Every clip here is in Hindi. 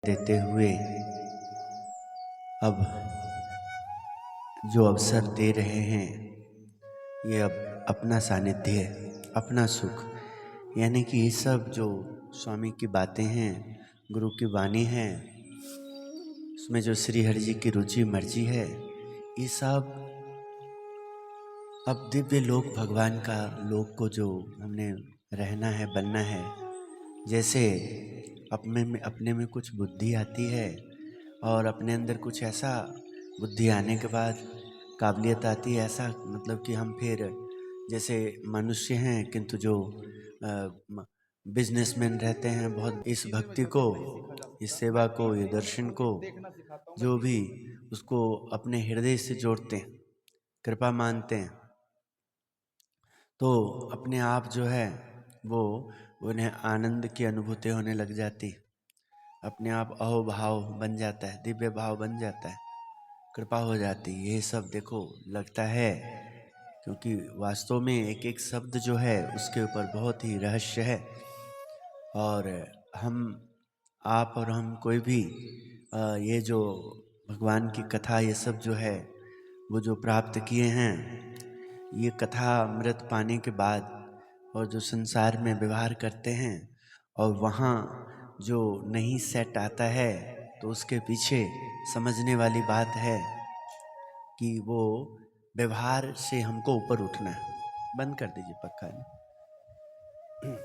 देते हुए अब जो अवसर दे रहे हैं, ये अब अपना सानिध्य, अपना सुख, यानी कि ये सब जो स्वामी की बातें हैं, गुरु की वाणी है, उसमें जो श्री हरि जी की रुचि मर्जी है, ये सब अब दिव्य लोक भगवान का लोक को जो हमने रहना है, बनना है। जैसे अपने में कुछ बुद्धि आती है और अपने अंदर कुछ ऐसा बुद्धि आने के बाद काबिलियत आती है, ऐसा मतलब कि हम फिर जैसे मनुष्य हैं किंतु जो बिजनेसमैन रहते हैं, बहुत इस भक्ति को, इस सेवा को, ये दर्शन को, जो भी उसको अपने हृदय से जोड़ते हैं, कृपा मानते हैं, तो अपने आप जो है वो उन्हें आनंद की अनुभूति होने लग जाती, अपने आप अहोभाव बन जाता है, दिव्य भाव बन जाता है, कृपा हो जाती। ये सब देखो लगता है, क्योंकि वास्तव में एक एक शब्द जो है उसके ऊपर बहुत ही रहस्य है। और हम, आप और हम कोई भी ये जो भगवान की कथा, ये सब जो है वो जो प्राप्त किए हैं, ये कथा अमृत पाने के बाद और जो संसार में व्यवहार करते हैं और वहाँ जो नहीं सेट आता है, तो उसके पीछे समझने वाली बात है कि वो व्यवहार से हमको ऊपर उठना है। बंद कर दीजिए पक्का,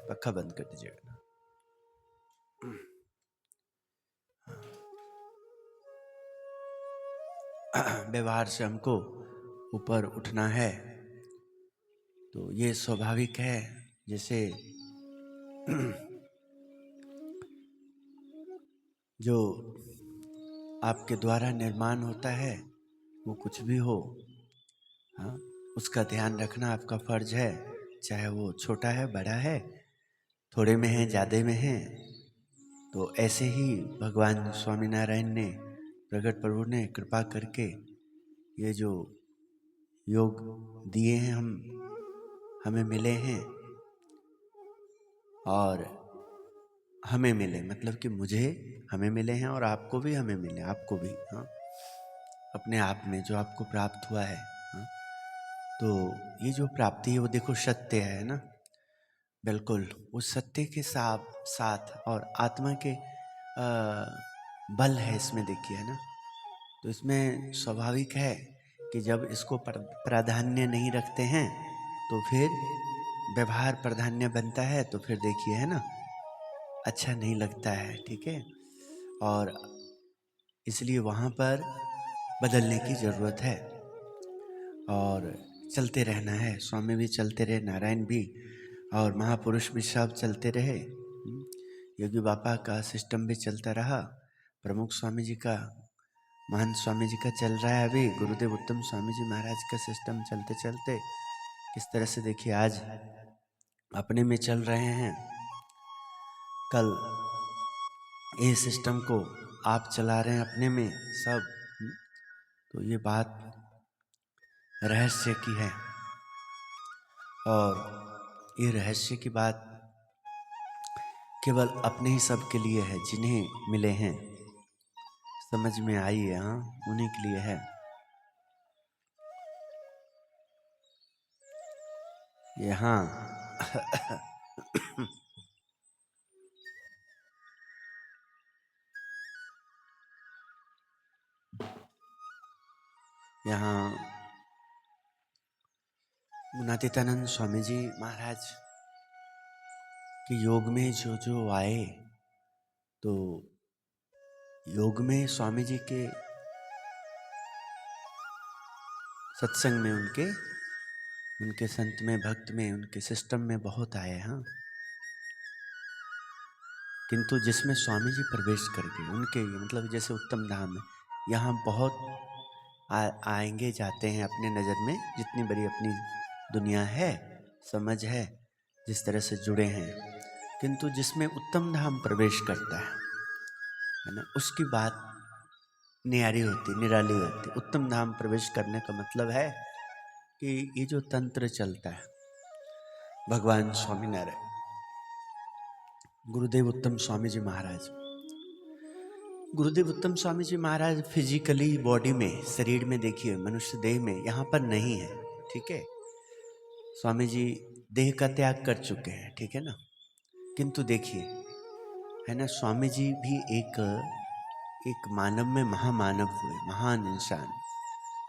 पक्का बंद कर दीजिएगा। व्यवहार से हमको ऊपर उठना है, तो ये स्वाभाविक है। जैसे जो आपके द्वारा निर्माण होता है, वो कुछ भी हो, हाँ, उसका ध्यान रखना आपका फर्ज है, चाहे वो छोटा है, बड़ा है, थोड़े में है, ज़्यादा में है। तो ऐसे ही भगवान स्वामीनारायण ने, प्रगट प्रभु ने कृपा करके ये जो योग दिए हैं, हमें मिले हैं, और हमें मिले मतलब कि मुझे हमें मिले हैं और आपको भी हमें मिले, आपको भी, हाँ, अपने आप में जो आपको प्राप्त हुआ है, हाँ। तो ये जो प्राप्ति है वो देखो सत्य है ना, बिल्कुल उस सत्य के साथ और आत्मा के बल है इसमें, देखिए, है ना। तो इसमें स्वाभाविक है कि जब इसको प्राधान्य नहीं रखते हैं तो फिर व्यवहार प्राधान्य बनता है, तो फिर देखिए, है ना, अच्छा नहीं लगता है, ठीक है। और इसलिए वहाँ पर बदलने की ज़रूरत है और चलते रहना है। स्वामी भी चलते रहे, नारायण भी, और महापुरुष भी सब चलते रहे। योगी बापा का सिस्टम भी चलता रहा, प्रमुख स्वामी जी का, महान स्वामी जी का चल रहा है अभी, गुरुदेव उत्तम स्वामी जी महाराज का सिस्टम चलते चलते किस तरह से देखिए आज अपने में चल रहे हैं, कल ये सिस्टम को आप चला रहे हैं अपने में सब। तो ये बात रहस्य की है, और ये रहस्य की बात केवल अपने ही सब के लिए है, जिन्हें मिले हैं, समझ में आई है, हाँ, उन्हीं के लिए है। यहाँ यहाँ गुणातीतानंद स्वामी जी महाराज के योग में जो जो आए, तो योग में स्वामी जी के सत्संग में, उनके संत में, भक्त में, उनके सिस्टम में बहुत आए, हाँ। किंतु जिसमें स्वामी जी प्रवेश कर गए, उनके मतलब जैसे उत्तम धाम है, यहाँ बहुत आएंगे जाते हैं अपने नज़र में, जितनी बड़ी अपनी दुनिया है, समझ है, जिस तरह से जुड़े हैं, किंतु जिसमें उत्तम धाम प्रवेश करता है ना, उसकी बात निराली होती। उत्तम धाम प्रवेश करने का मतलब है कि ये जो तंत्र चलता है, भगवान स्वामीनारायण, गुरुदेव उत्तम स्वामी जी महाराज, गुरुदेव उत्तम स्वामी जी महाराज फिजिकली बॉडी में, शरीर में देखिए, मनुष्य देह में यहाँ पर नहीं है, ठीक है। स्वामी जी देह का त्याग कर चुके हैं, ठीक है ना। किंतु देखिए, है ना, स्वामी जी भी एक मानव में महामानव हुए, महान इंसान।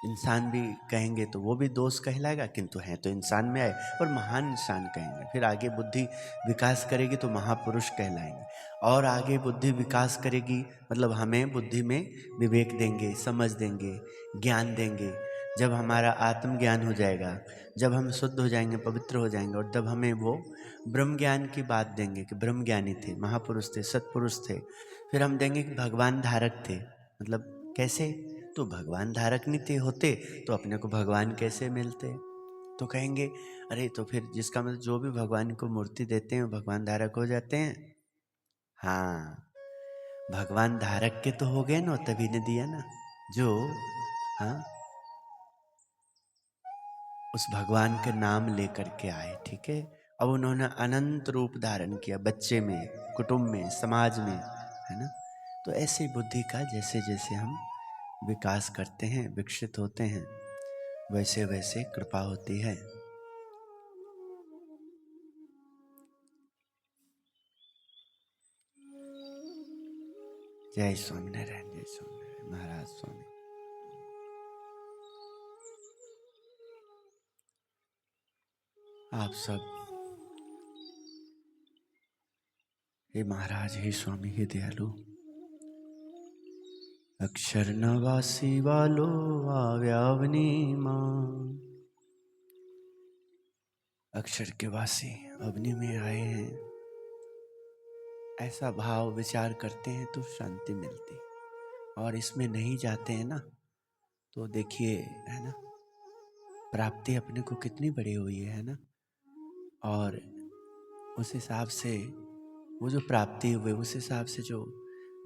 इंसान भी कहेंगे तो वो भी दोष कहलाएगा, किंतु है तो इंसान में आए, और महान इंसान कहेंगे। फिर आगे बुद्धि विकास करेगी तो महापुरुष कहलाएंगे, और आगे बुद्धि विकास करेगी मतलब हमें बुद्धि में विवेक देंगे, समझ देंगे, ज्ञान देंगे। जब हमारा आत्मज्ञान हो जाएगा, जब हम शुद्ध हो जाएंगे, पवित्र हो जाएंगे, और तब हमें वो ब्रह्म ज्ञान की बात देंगे कि ब्रह्म ज्ञानी थे, महापुरुष थे, सत्पुरुष थे। फिर हम देंगे कि भगवान धारक थे। मतलब कैसे? तो भगवान धारक नहीं थे होते तो अपने को भगवान कैसे मिलते? तो कहेंगे अरे तो फिर जिसका मतलब जो भी भगवान को मूर्ति देते हैं भगवान धारक हो जाते हैं। हाँ, भगवान धारक के तो हो गए ना, तभी ने दिया ना जो, हाँ, उस भगवान के नाम लेकर के आए, ठीक है। अब उन्होंने अनंत रूप धारण किया, बच्चे में, कुटुंब में, समाज में, है ना। तो ऐसे बुद्धि का जैसे जैसे हम विकास करते हैं, विकसित होते हैं, वैसे वैसे कृपा होती है। जय स्वामीनारायण, जय स्वामीनारायण महाराज स्वामी। आप सब, हे महाराज, हे स्वामी, हे दयालु, अक्षर नवासी वालो आव्यावनी मां। अक्षर के वासी अवनी में आए हैं, ऐसा भाव विचार करते हैं तो शांति मिलती, और इसमें नहीं जाते हैं ना तो देखिए, है ना, प्राप्ति अपने को कितनी बड़ी हुई है ना। और उस हिसाब से वो जो प्राप्ति हुई, उस हिसाब से जो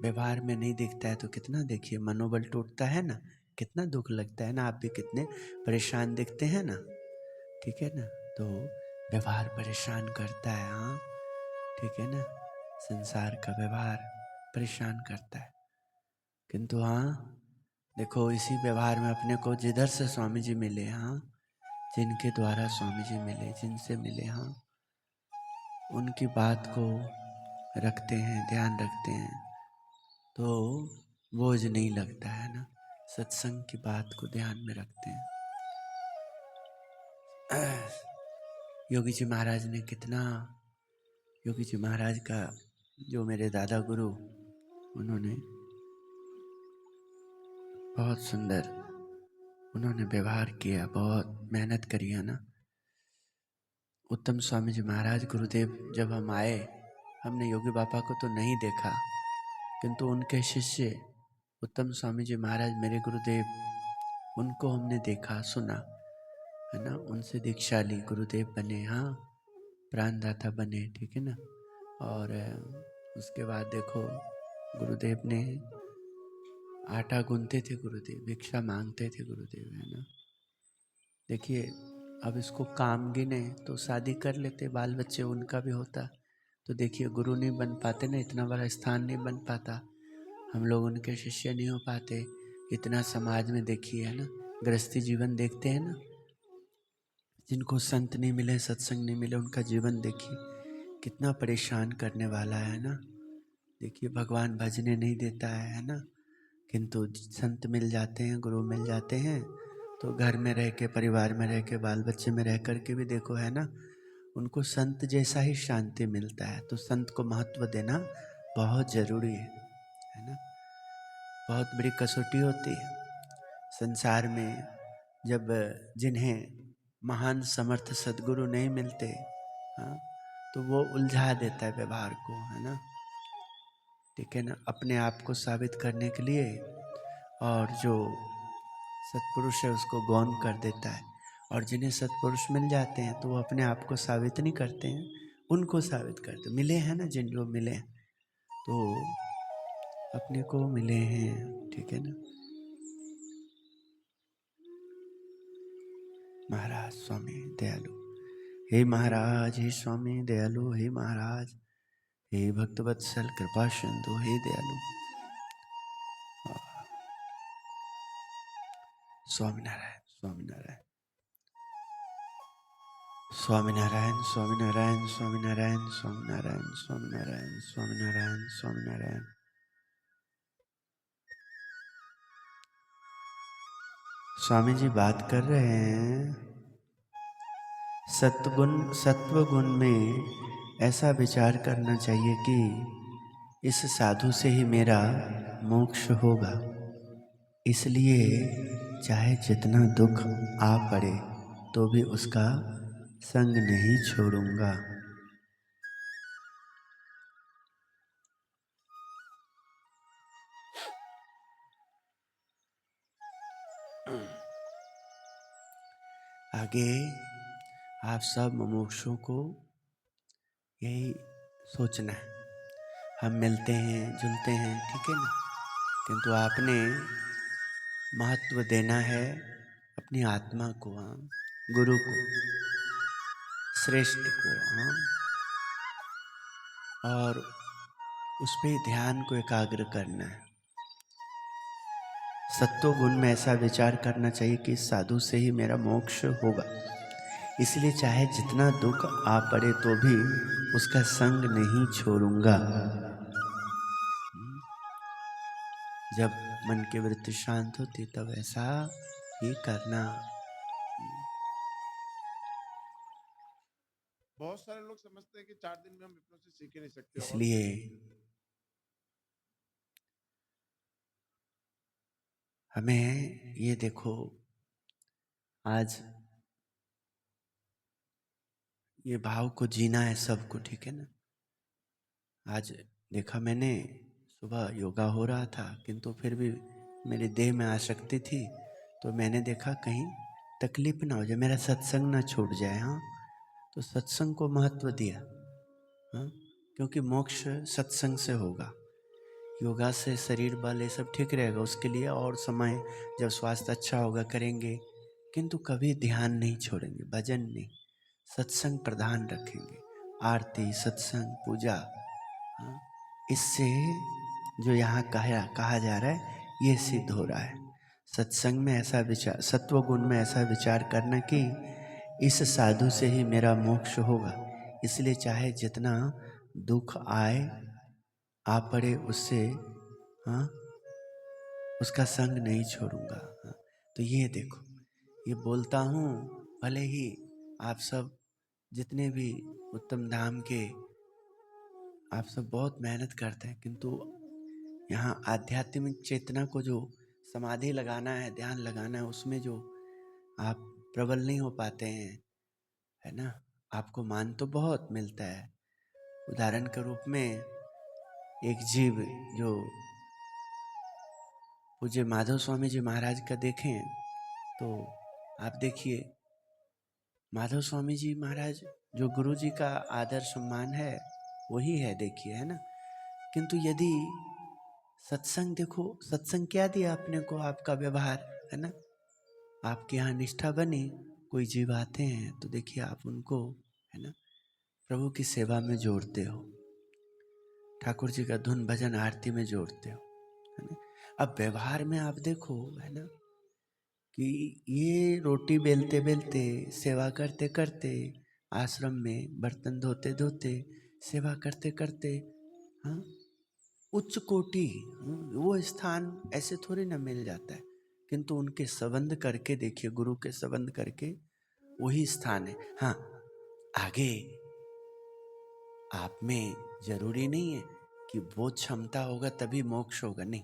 व्यवहार में नहीं दिखता है तो कितना देखिए मनोबल टूटता है ना, कितना दुख लगता है ना। आप भी कितने परेशान दिखते हैं ना, ठीक है ना। तो व्यवहार परेशान करता है, हाँ, ठीक है ना। संसार का व्यवहार परेशान करता है, किंतु हाँ देखो इसी व्यवहार में अपने को जिधर से स्वामी जी मिले, हाँ, जिनके द्वारा स्वामी जी मिले, जिनसे मिले, हाँ, उनकी बात को रखते हैं, ध्यान रखते हैं तो बोझ नहीं लगता है ना। सत्संग की बात को ध्यान में रखते हैं। योगी जी महाराज ने कितना, योगी जी महाराज का जो मेरे दादा गुरु, उन्होंने बहुत सुंदर उन्होंने व्यवहार किया, बहुत मेहनत करी है ना। उत्तम स्वामी जी महाराज गुरुदेव जब हम आए, हमने योगी बाबा को तो नहीं देखा, किंतु उनके शिष्य उत्तम स्वामी जी महाराज मेरे गुरुदेव, उनको हमने देखा, सुना, है ना। उनसे दीक्षा ली, गुरुदेव बने, हाँ, प्राणदाता बने, ठीक है ना। और उसके बाद देखो गुरुदेव ने आटा गूंथते थे, गुरुदेव भिक्षा मांगते थे गुरुदेव, है ना। देखिए अब इसको काम गिने तो शादी कर लेते, बाल बच्चे उनका भी होता, तो देखिए गुरु नहीं बन पाते ना, इतना बड़ा स्थान नहीं बन पाता, हम लोग उनके शिष्य नहीं हो पाते। इतना समाज में देखिए, है ना, गृहस्थी जीवन देखते हैं ना, जिनको संत नहीं मिले, सत्संग नहीं मिले, उनका जीवन देखिए कितना परेशान करने वाला है ना। देखिए भगवान भजने नहीं देता है ना, किंतु संत मिल जाते हैं, गुरु मिल जाते हैं, तो घर में रह के, परिवार में रह के, बाल बच्चे में रह कर के भी देखो, है ना, उनको संत जैसा ही शांति मिलता है। तो संत को महत्व देना बहुत ज़रूरी है ना। बहुत बड़ी कसौटी होती है संसार में, जब जिन्हें महान समर्थ सद्गुरु नहीं मिलते, हाँ, तो वो उलझा देता है व्यवहार को, है ना, ठीक है ना, अपने आप को साबित करने के लिए। और जो सत्पुरुष है उसको गौन कर देता है, और जिन्हें सत्पुरुष मिल जाते हैं तो वो अपने आप को साबित नहीं करते हैं, उनको साबित करते। मिले हैं ना, जिन लोग मिले तो अपने को मिले हैं, ठीक है ना। महाराज स्वामी दयालु, हे महाराज, हे स्वामी दयालु, हे महाराज, हे भक्तवत्सल कृपा सिंधु, हे दयालु, स्वामीनारायण स्वामीनारायण स्वामीनारायण स्वामीनारायण स्वामीनारायण स्वामीनारायण स्वामीनारायण स्वामीनारायण स्वामीनारायण। स्वामी जी बात कर रहे हैं, सत्व गुण में ऐसा विचार करना चाहिए कि इस साधु से ही मेरा मोक्ष होगा, इसलिए चाहे जितना दुख आ पड़े तो भी उसका संग नहीं छोड़ूंगा। आगे आप सब मुमुक्षुओं को यही सोचना है। हम मिलते हैं जुलते हैं, ठीक है ना, किंतु आपने महत्व देना है अपनी आत्मा को, हाँ, गुरु को, श्रेष्ठ को, हाँ, और उस पे ध्यान को एकाग्र करना है। सत्व गुण में ऐसा विचार करना चाहिए कि इस साधु से ही मेरा मोक्ष होगा, इसलिए चाहे जितना दुख आ पड़े तो भी उसका संग नहीं छोड़ूंगा। जब मन की वृत्ति शांत होती तब ऐसा ही करना। बहुत सारे लोग समझते हैं कि 4 दिन में हम हिप्नोसिस सीख ही नहीं सकते, इसलिए हमें ये देखो, आज ये भाव को जीना है सबको, ठीक है ना। आज देखा मैंने, सुबह योगा हो रहा था किंतु फिर भी मेरे देह में आसक्ति थी, तो मैंने देखा कहीं तकलीफ ना हो जाए, मेरा सत्संग ना छूट जाए, हाँ, तो सत्संग को महत्व दिया, हाँ, क्योंकि मोक्ष सत्संग से होगा। योगा से शरीर बल ये सब ठीक रहेगा, उसके लिए और समय जब स्वास्थ्य अच्छा होगा करेंगे, किंतु कभी ध्यान नहीं छोड़ेंगे, भजन नहीं, सत्संग प्रधान रखेंगे, आरती सत्संग पूजा, हाँ, इससे जो यहाँ कहा जा रहा है ये सिद्ध हो रहा है। सत्संग में ऐसा विचार, सत्व गुण में ऐसा विचार करना कि इस साधु से ही मेरा मोक्ष होगा, इसलिए चाहे जितना दुख आए आ पड़े उससे, हाँ, उसका संग नहीं छोड़ूंगा, हाँ। तो ये देखो, ये बोलता हूँ, भले ही आप सब जितने भी उत्तम धाम के आप सब बहुत मेहनत करते हैं, किंतु यहाँ आध्यात्मिक चेतना को जो समाधि लगाना है, ध्यान लगाना है, उसमें जो आप प्रबल नहीं हो पाते हैं, है ना। आपको मान तो बहुत मिलता है, उदाहरण के रूप में एक जीव जो पूज्य माधव स्वामी जी महाराज का देखें तो आप देखिए, माधव स्वामी जी महाराज जो गुरु जी का आदर सम्मान है वही है, देखिए, है ना। किंतु यदि सत्संग देखो, सत्संग क्या दिया अपने को, आपका व्यवहार, है ना, आपके यहाँ निष्ठा बनी, कोई जीव आते हैं तो देखिए आप उनको, है ना, प्रभु की सेवा में जोड़ते हो, ठाकुर जी का धुन भजन आरती में जोड़ते हो, है ना। अब व्यवहार में आप देखो, है ना, कि ये रोटी बेलते बेलते, सेवा करते करते, आश्रम में बर्तन धोते धोते, सेवा करते करते, हाँ, उच्च कोटि, वो स्थान ऐसे थोड़ी ना मिल जाता है, किंतु उनके संबंध करके देखिए, गुरु के संबंध करके वही स्थान है। हाँ, आगे आप में जरूरी नहीं है कि वो क्षमता होगा तभी मोक्ष होगा, नहीं।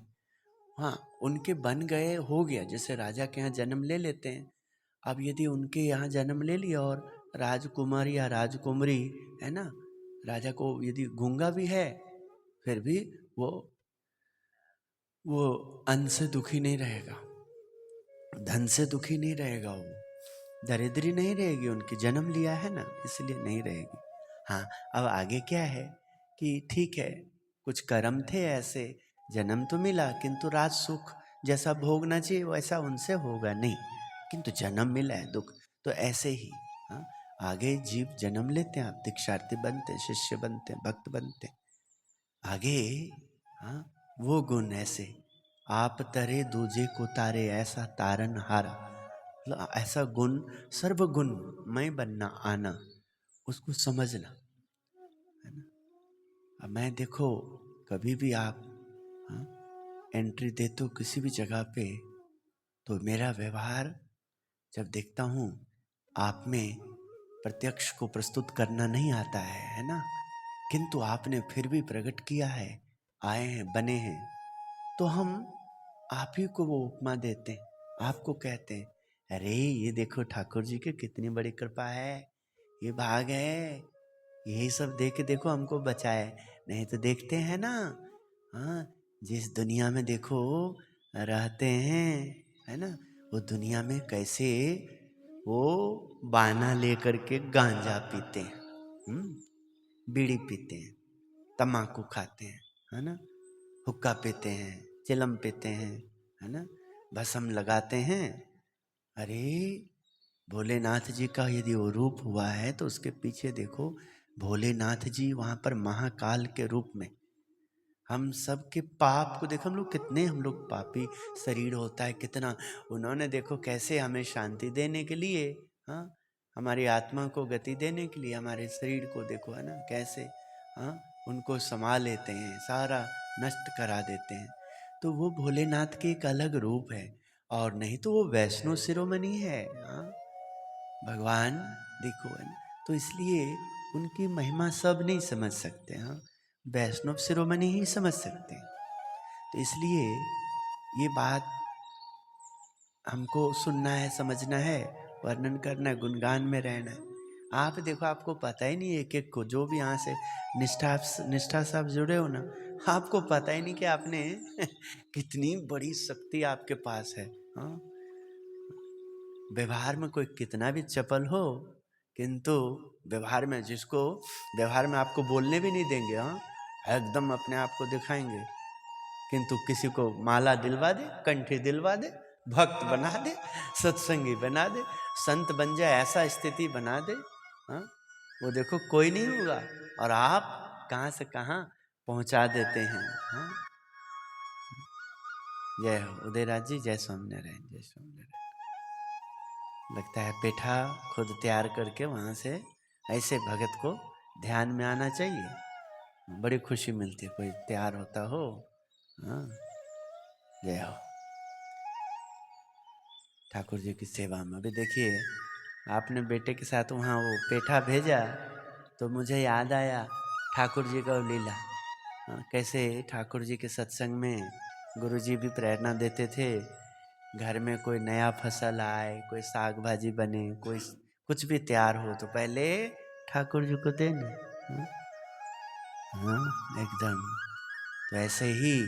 हाँ, उनके बन गए, हो गया, जैसे राजा के यहाँ जन्म ले लेते हैं। अब यदि उनके यहाँ जन्म ले लिया और राजकुमार या राजकुमारी, है ना, राजा को यदि गूंगा भी है फिर भी वो अन्न से दुखी नहीं रहेगा, धन से दुखी नहीं रहेगा, वो दरिद्री नहीं रहेगी, उनकी जन्म लिया है ना, इसलिए नहीं रहेगी। हाँ, अब आगे क्या है कि ठीक है, कुछ कर्म थे ऐसे, जन्म तो मिला किंतु राज सुख जैसा भोगना चाहिए वैसा उनसे होगा नहीं, किंतु जन्म मिला है दुख, तो ऐसे ही, हाँ, आगे जीव जन्म लेते हैं, आप दीक्षार्थी बनते, शिष्य बनते, भक्त बनते, आगे, हाँ, वो गुण ऐसे आप तरे दूजे को तारे, ऐसा तारन हारा। मतलब ऐसा गुण, सर्वगुण मैं बनना आना, उसको समझना है ना। अब मैं देखो, कभी भी आप एंट्री देते हो किसी भी जगह पे, तो मेरा व्यवहार जब देखता हूँ, आप में प्रत्यक्ष को प्रस्तुत करना नहीं आता है ना, किंतु आपने फिर भी प्रकट किया है, आए हैं, बने हैं, तो हम आप ही को वो उपमा देते हैं, आपको कहते हैं, अरे ये देखो ठाकुर जी की कितनी बड़ी कृपा है, ये भाग है, यही सब देख के देखो हमको बचाए। नहीं तो देखते हैं ना, हाँ, जिस दुनिया में देखो रहते हैं, है ना, वो दुनिया में कैसे वो बाना लेकर के गांजा पीते हैं, बीड़ी पीते हैं, तम्बाकू खाते हैं, है ना, हुक्का पीते हैं, चिलम पीते हैं, है ना, भस्म लगाते हैं। अरे भोलेनाथ जी का यदि वो रूप हुआ है तो उसके पीछे देखो, भोलेनाथ जी वहाँ पर महाकाल के रूप में हम सब के पाप को देखो, हम लोग पापी शरीर होता है कितना, उन्होंने देखो कैसे हमें शांति देने के लिए, हाँ, हमारी आत्मा को गति देने के लिए हमारे शरीर को देखो, है ना, कैसे हाँ उनको संभाल लेते हैं, सारा नष्ट करा देते हैं। तो वो भोलेनाथ के एक अलग रूप है, और नहीं तो वो वैष्णो शिरोमणि है, हाँ, भगवान देखो, है ना। तो इसलिए उनकी महिमा सब नहीं समझ सकते, हाँ, वैष्णव शिरोमणि ही समझ सकते हैं। तो इसलिए ये बात हमको सुनना है, समझना है, वर्णन करना है, गुणगान में रहना है। आप देखो, आपको पता ही नहीं, एक एक को जो भी यहाँ से निष्ठा से आप जुड़े हो ना, आपको पता ही नहीं कि आपने कितनी बड़ी शक्ति आपके पास है, हाँ। व्यवहार में कोई कितना भी चपल हो, किंतु व्यवहार में जिसको व्यवहार में आपको बोलने भी नहीं देंगे, हाँ, एकदम अपने आप को दिखाएंगे, किंतु किसी को माला दिलवा दे, कंठी दिलवा दे, भक्त बना दे, सत्संगी बना दे, संत बन जाए, ऐसा स्थिति बना दे, हाँ, वो देखो कोई नहीं होगा, और आप कहाँ से कहाँ पहुंचा देते हैं, हाँ। जय हो उदयराज जी, जय स्वामीनारायण, जय स्वामीनारायण। लगता है पेठा खुद तैयार करके वहाँ से ऐसे भगत को ध्यान में आना चाहिए, बड़ी खुशी मिलती है, कोई तैयार होता हो, हाँ। जय हो। ठाकुर जी की सेवा में अभी देखिए, आपने बेटे के साथ वहाँ वो पेठा भेजा, तो मुझे याद आया ठाकुर जी का लीला, हाँ, कैसे ठाकुर जी के सत्संग में गुरु जी भी प्रेरणा देते थे, घर में कोई नया फसल आए, कोई साग भाजी बने, कोई कुछ भी तैयार हो, तो पहले ठाकुर जी को देना, हाँ, एकदम। तो ऐसे ही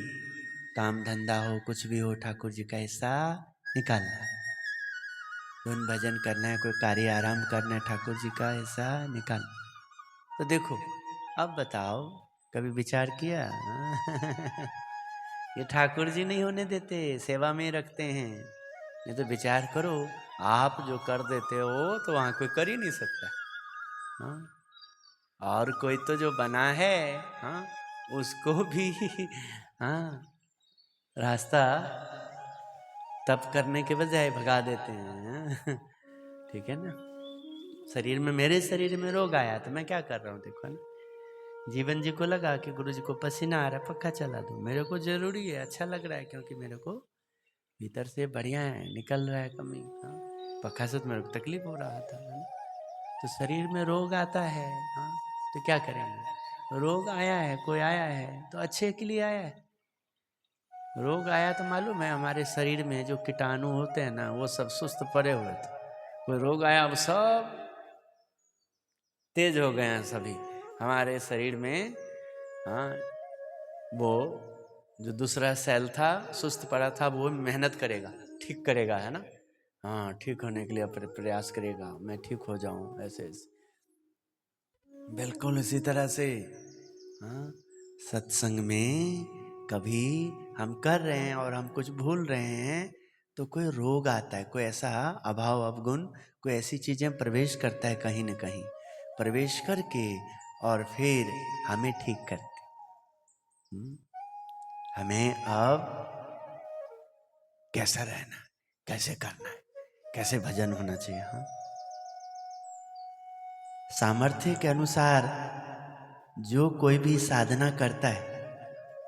काम धंधा हो, कुछ भी हो, ठाकुर जी का हिस्सा निकालना, धुन भजन करना है, कोई कार्य आराम करना है, ठाकुर जी का हिस्सा निकालना। तो देखो, अब बताओ, कभी विचार किया? ये ठाकुर जी नहीं होने देते, सेवा में रखते हैं। नहीं तो विचार करो, आप जो कर देते हो तो वहां कोई कर ही नहीं सकता, हाँ? और कोई तो जो बना है, हाँ, उसको भी हाँ, रास्ता तप करने के बजाय भगा देते हैं। ठीक है ना। शरीर में, मेरे शरीर में रोग आया तो मैं क्या कर रहा हूँ, देखो ना, जीवन जी को लगा कि गुरु जी को पसीना आ रहा है, पक्का चला दूं, मेरे को जरूरी है, अच्छा लग रहा है, क्योंकि मेरे को भीतर से बढ़िया है, निकल रहा है कमी, हाँ, पक्का से तो मेरे को तकलीफ हो रहा था, है ना? तो शरीर में रोग आता है, हाँ, तो क्या करेंगे, रोग आया है, कोई आया है तो अच्छे के लिए आया है। रोग आया तो मालूम है, हमारे शरीर में जो कीटाणु होते हैं ना, वो सब सुस्त पड़े हुए थे, कोई रोग आया, वो सब तेज हो गए हैं सभी हमारे शरीर में, हाँ, वो जो दूसरा सेल था सुस्त पड़ा था, वो मेहनत करेगा, ठीक करेगा, है ना, हाँ, ठीक होने के लिए प्रयास करेगा, मैं ठीक हो जाऊं, ऐसे बिल्कुल इसी तरह से, हाँ, सत्संग में कभी हम कर रहे हैं और हम कुछ भूल रहे हैं, तो कोई रोग आता है, कोई ऐसा अभाव अवगुण, कोई ऐसी चीजें प्रवेश करता है, कहीं न कहीं प्रवेश करके, और फिर हमें ठीक करते, हमें अब कैसा रहना है, कैसे करना है, कैसे भजन होना चाहिए। हाँ, सामर्थ्य के अनुसार जो कोई भी साधना करता है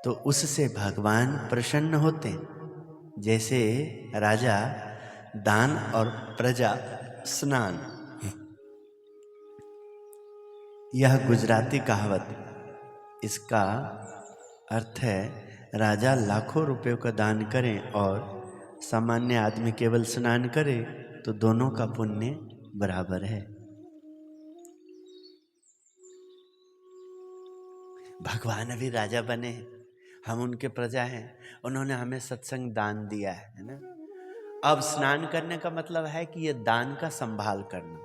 तो उससे भगवान प्रसन्न होते हैं। जैसे राजा दान और प्रजा स्नान, यह गुजराती कहावत। इसका अर्थ है राजा लाखों रुपयों का दान करें और सामान्य आदमी केवल स्नान करे तो दोनों का पुण्य बराबर है। भगवान अभी राजा बने हैं, हम उनके प्रजा हैं, उन्होंने हमें सत्संग दान दिया है ना। अब स्नान करने का मतलब है कि ये दान का संभाल करना,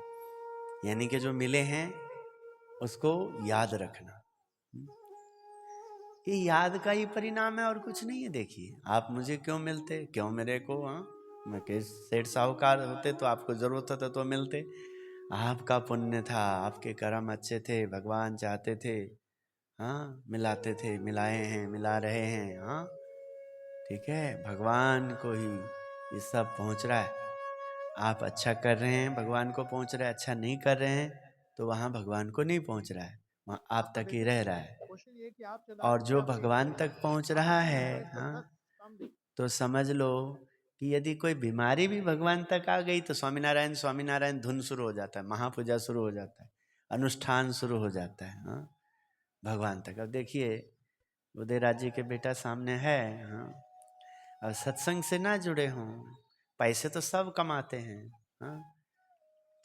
यानी कि जो मिले हैं उसको याद रखना। ये याद का ही परिणाम है और कुछ नहीं है। देखिए, आप मुझे क्यों मिलते, क्यों मेरे को, हाँ, मैं किस सेठ साहूकार होते तो आपको जरूरत होता तो मिलते। आपका पुण्य था, आपके कर्म अच्छे थे, भगवान चाहते थे, हाँ, मिलाते थे, मिलाए हैं, मिला रहे हैं। हाँ, ठीक है, भगवान को ही ये सब पहुंच रहा है। आप अच्छा कर रहे हैं, भगवान को पहुंच रहा है, अच्छा नहीं कर रहे हैं तो वहाँ भगवान को नहीं पहुंच रहा है, वहाँ आप तक ही रह रहा है। और जो भगवान तक पहुंच रहा है, हाँ, तो समझ लो कि यदि कोई बीमारी भी भगवान तक आ गई तो स्वामीनारायण स्वामीनारायण धुन शुरू हो जाता है, महापूजा शुरू हो जाता है, अनुष्ठान शुरू हो जाता है। हाँ, भगवान तक। अब देखिए, उदयराज जी के बेटा सामने है, हाँ, और सत्संग से ना जुड़े हों, पैसे तो सब कमाते हैं, हाँ,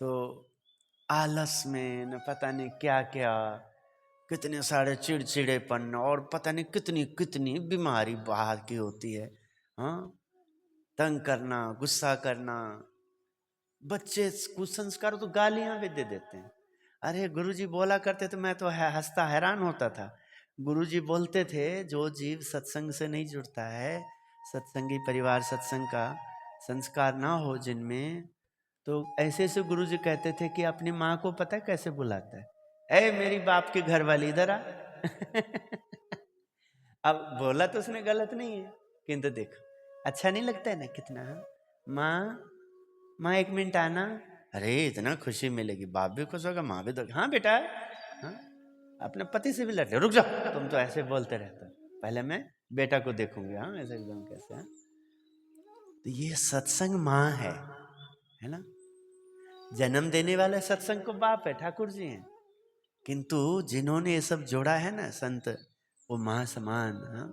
तो आलस में न पता नहीं क्या क्या, कितने सारे चिड़चिड़ेपन और पता नहीं कितनी कितनी बीमारी बाहर की होती है। हाँ, तंग करना, गुस्सा करना, बच्चे कुसंस्कार तो गालियां भी दे देते हैं। अरे गुरुजी बोला करते थे, मैं तो हंसता हैरान होता था। गुरुजी बोलते थे जो जीव सत्संग से नहीं जुड़ता है, सत्संगी परिवार सत्संग का संस्कार ना हो जिनमें, तो ऐसे ऐसे गुरुजी कहते थे कि अपनी माँ को पता है कैसे बुलाता है, ए मेरी बाप की घर वाली इधर आ। अब बोला तो उसने गलत नहीं है, किंतु देखो अच्छा नहीं लगता है ना कितना। माँ, माँ एक मिनट आना, अरे इतना खुशी मिलेगी, बाप भी खुश होगा, माँ भी तो, हाँ बेटा, हाँ, अपने पति से भी लड़ते, रुक जाओ तुम तो ऐसे बोलते रहते हो, पहले मैं बेटा को देखूंगी। हाँ, ऐसे एकदम कैसे, हाँ? तो ये सत्संग माँ है ना। जन्म देने वाले सत्संग को बाप है, ठाकुर जी हैं, किंतु जिन्होंने ये सब जोड़ा है ना संत, वो माँ समान। हाँ,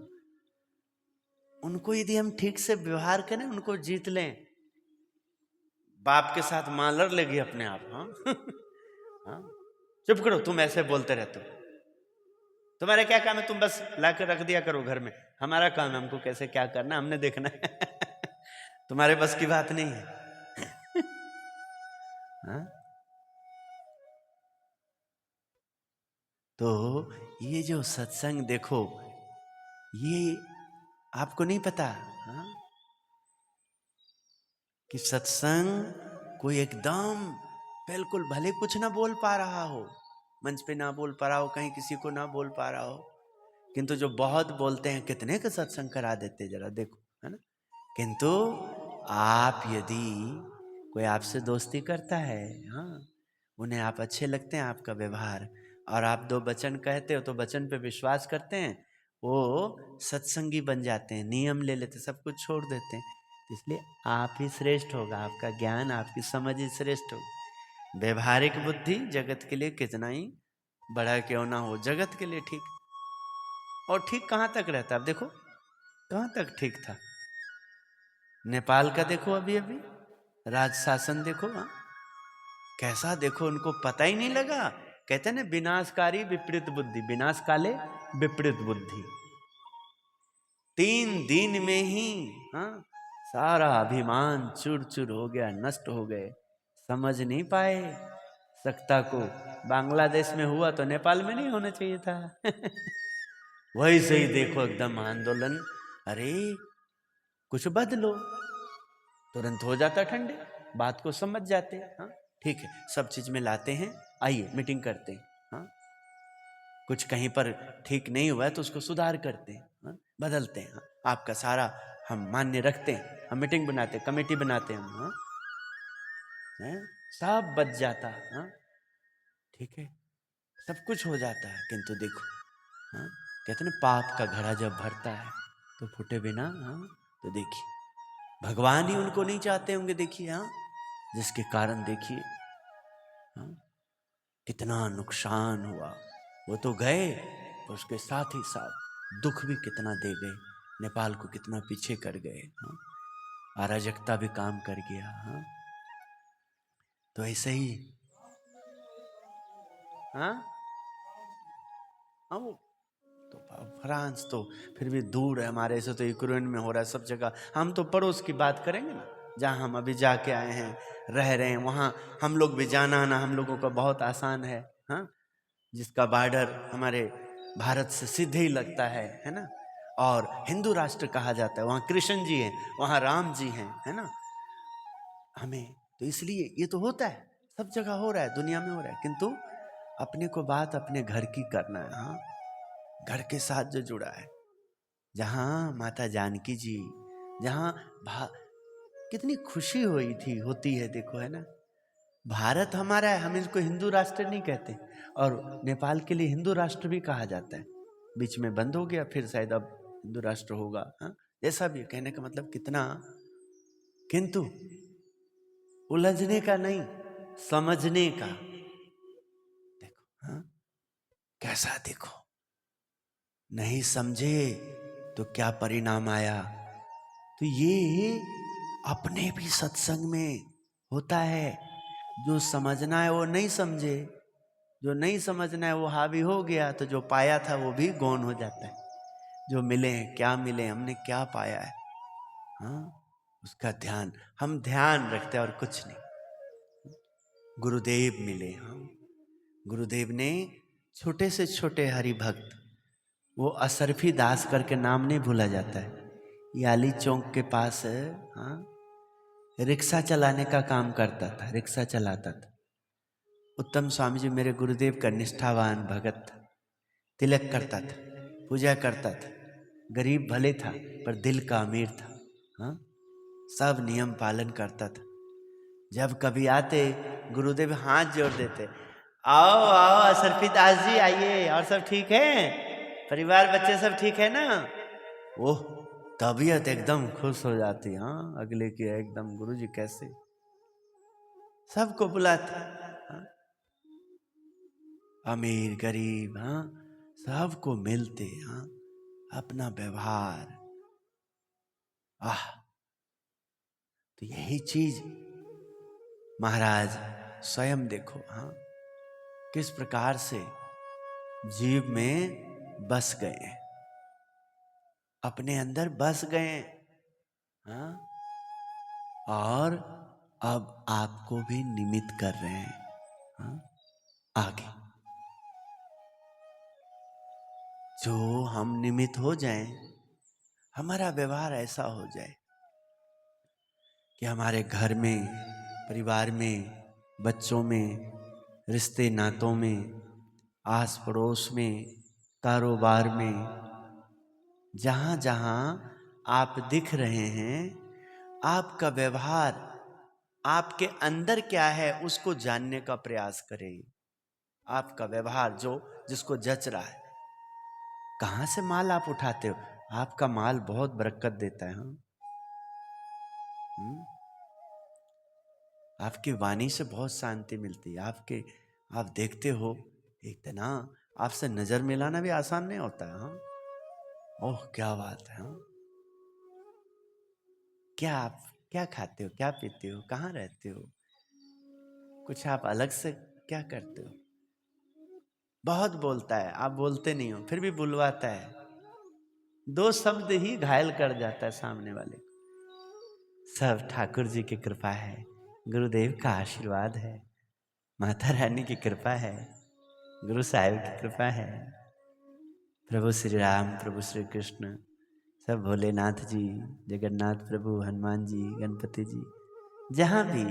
उनको यदि हम ठीक से व्यवहार करें, उनको जीत लें, बाप के साथ मां लड़ लेगी अपने आप। हाँ, हाँ, चुप करो, तुम ऐसे बोलते रहते हो, तुम्हारा क्या काम है, तुम बस लाकर रख दिया करो घर में, हमारा काम है हमको कैसे क्या करना हमने देखना है। तुम्हारे बस की बात नहीं है। हाँ? तो ये जो सत्संग देखो, ये आपको नहीं पता, हाँ, कि सत्संग कोई एकदम बिल्कुल, भले कुछ ना बोल पा रहा हो, मंच पे ना बोल पा रहा हो, कहीं किसी को ना बोल पा रहा हो, किंतु जो बहुत बोलते हैं कितने का सत्संग करा देते, जरा देखो, है ना। किंतु आप यदि कोई आपसे दोस्ती करता है, हाँ, उन्हें आप अच्छे लगते हैं, आपका व्यवहार, और आप दो वचन कहते हो तो वचन पे विश्वास करते हैं, वो सत्संगी बन जाते हैं, नियम ले लेते, सब कुछ छोड़ देते हैं। इसलिए आप ही श्रेष्ठ होगा, आपका ज्ञान, आपकी समझ ही श्रेष्ठ होगी। व्यवहारिक बुद्धि जगत के लिए कितना ही बड़ा क्यों ना हो, जगत के लिए ठीक। और ठीक कहाँ तक रहता है, अब देखो कहाँ तक ठीक था। नेपाल का देखो, अभी अभी राज शासन देखो, हाँ, कैसा देखो, उनको पता ही नहीं लगा। कहते हैं ना, विनाशकारी विपरीत बुद्धि, विनाश काले विपरीत बुद्धि। 3 दिन में ही, हाँ, सारा अभिमान चूर चूर हो गया, नष्ट हो गए, समझ नहीं पाए सत्ता को। बांग्लादेश में हुआ तो नेपाल में नहीं होना चाहिए था। वैसे ही देखो एकदम आंदोलन, अरे कुछ बदलो, तुरंत हो जाता ठंडे, बात को समझ जाते। हाँ, ठीक है, सब चीज में लाते हैं, आइए मीटिंग करते हैं। हाँ, कुछ कहीं पर ठीक नहीं हुआ है तो उसको सुधार करते हैं, हाँ, बदलते हैं। हाँ, आपका सारा हम मान्य रखते हैं, हम मीटिंग बनाते हैं, कमेटी बनाते हैं हम, हाँ? हैं? सब बच जाता, हाँ? ठीक है, सब कुछ हो जाता है, किंतु देखो, हाँ? कहते ना पाप का घड़ा जब भरता है तो फूटे बिना, हाँ? तो देखिए भगवान ही उनको नहीं चाहते होंगे, देखिए, हाँ? जिसके कारण देखिए, हाँ? कितना नुकसान हुआ। वो तो गए, तो उसके साथ ही साथ दुख भी कितना दे गए, नेपाल को कितना पीछे कर गए, हाँ? अराजकता भी काम कर गया, हाँ? तो ऐसे ही, हाँ, हाँ, वो तो फ्रांस तो फिर भी दूर है हमारे से, तो यूक्रेन में हो रहा है सब जगह। हम तो पड़ोस की बात करेंगे ना, जहाँ हम अभी जाके आए हैं, रह रहे हैं, वहाँ हम लोग भी जाना आना हम लोगों का बहुत आसान है, हाँ? जिसका बॉर्डर हमारे भारत से सीधे ही लगता है ना? और हिंदू राष्ट्र कहा जाता है, वहाँ कृष्ण जी हैं, वहाँ राम जी हैं, है ना? हमें तो इसलिए ये तो होता है, सब जगह हो रहा है, दुनिया में हो रहा है, किंतु अपने को बात अपने घर की करना है, हाँ? घर के साथ जो जुड़ा है, जहाँ माता जानकी जी, जहाँ कितनी खुशी हुई थी, होती है, देखो, है ना? भारत हमारा है, हम इसको हिंदू राष्ट्र नहीं कहते, और नेपाल के लिए हिंदू राष्ट्र भी कहा जाता है। बीच में बंद हो गया, फिर शायद अब हिंदू राष्ट्र होगा, हाँ? जैसा भी कहने का मतलब कितना, किंतु उलझने का नहीं, समझने का। देखो, हाँ? कैसा देखो, नहीं समझे तो क्या परिणाम आया। तो ये अपने भी सत्संग में होता है, जो समझना है वो नहीं समझे, जो नहीं समझना है वो हावी हो गया, तो जो पाया था वो भी गौन हो जाता है। जो मिले हैं, क्या मिले, हमने क्या पाया है, हाँ? उसका ध्यान, हम ध्यान रखते हैं और कुछ नहीं। गुरुदेव मिले, हाँ? गुरुदेव ने छोटे से छोटे हरि भक्त, वो असरफी दास करके नाम नहीं भूला जाता है, याली चौक के पास, हाँ? रिक्शा चलाने का काम करता था, रिक्शा चलाता था। उत्तम स्वामी जी मेरे गुरुदेव का निष्ठावान भगत था, तिलक करता था, पूजा करता था, गरीब भले था पर दिल का अमीर था, हाँ? सब नियम पालन करता था। जब कभी आते गुरुदेव हाथ जोड़ देते, आओ आओ असरफी दास जी आइए, और सब ठीक है, परिवार बच्चे सब ठीक है ना? ओह, तबीयत एकदम खुश हो जाती, हाँ? अगले की एकदम, गुरुजी कैसे, सबको बुलाते, हाँ? अमीर गरीब, हाँ? सबको मिलते, हाँ? अपना व्यवहार, आह, तो यही चीज महाराज स्वयं देखो, हाँ? किस प्रकार से जीव में बस गए, अपने अंदर बस गए, हाँ? और अब आपको भी निमित्त कर रहे हैं, हाँ? आगे जो हम निमित्त हो जाएं, हमारा व्यवहार ऐसा हो जाए कि हमारे घर में, परिवार में, बच्चों में, रिश्ते नातों में, आस पड़ोस में, कारोबार में, जहाँ जहाँ आप दिख रहे हैं, आपका व्यवहार, आपके अंदर क्या है उसको जानने का प्रयास करें। आपका व्यवहार जो जिसको जच रहा है, कहाँ से माल आप उठाते हो, आपका माल बहुत बरकत देता है, हाँ? आपकी वाणी से बहुत शांति मिलती है, आपके, आप देखते हो, इतना आपसे नजर मिलाना भी आसान नहीं होता है, हाँ? ओह क्या बात है, हाँ? क्या आप क्या खाते हो, क्या पीते हो, कहाँ रहते हो, कुछ आप अलग से क्या करते हो? बहुत बोलता है, आप बोलते नहीं हो, फिर भी बुलवाता है, दो शब्द ही घायल कर जाता है सामने वाले को। सब ठाकुर जी की कृपा है, गुरुदेव का आशीर्वाद है, माता रानी की कृपा है, गुरु साहिब की कृपा है, प्रभु श्री राम, प्रभु श्री कृष्ण, सब भोलेनाथ जी, जगन्नाथ प्रभु, हनुमान जी, गणपति जी, जहाँ भी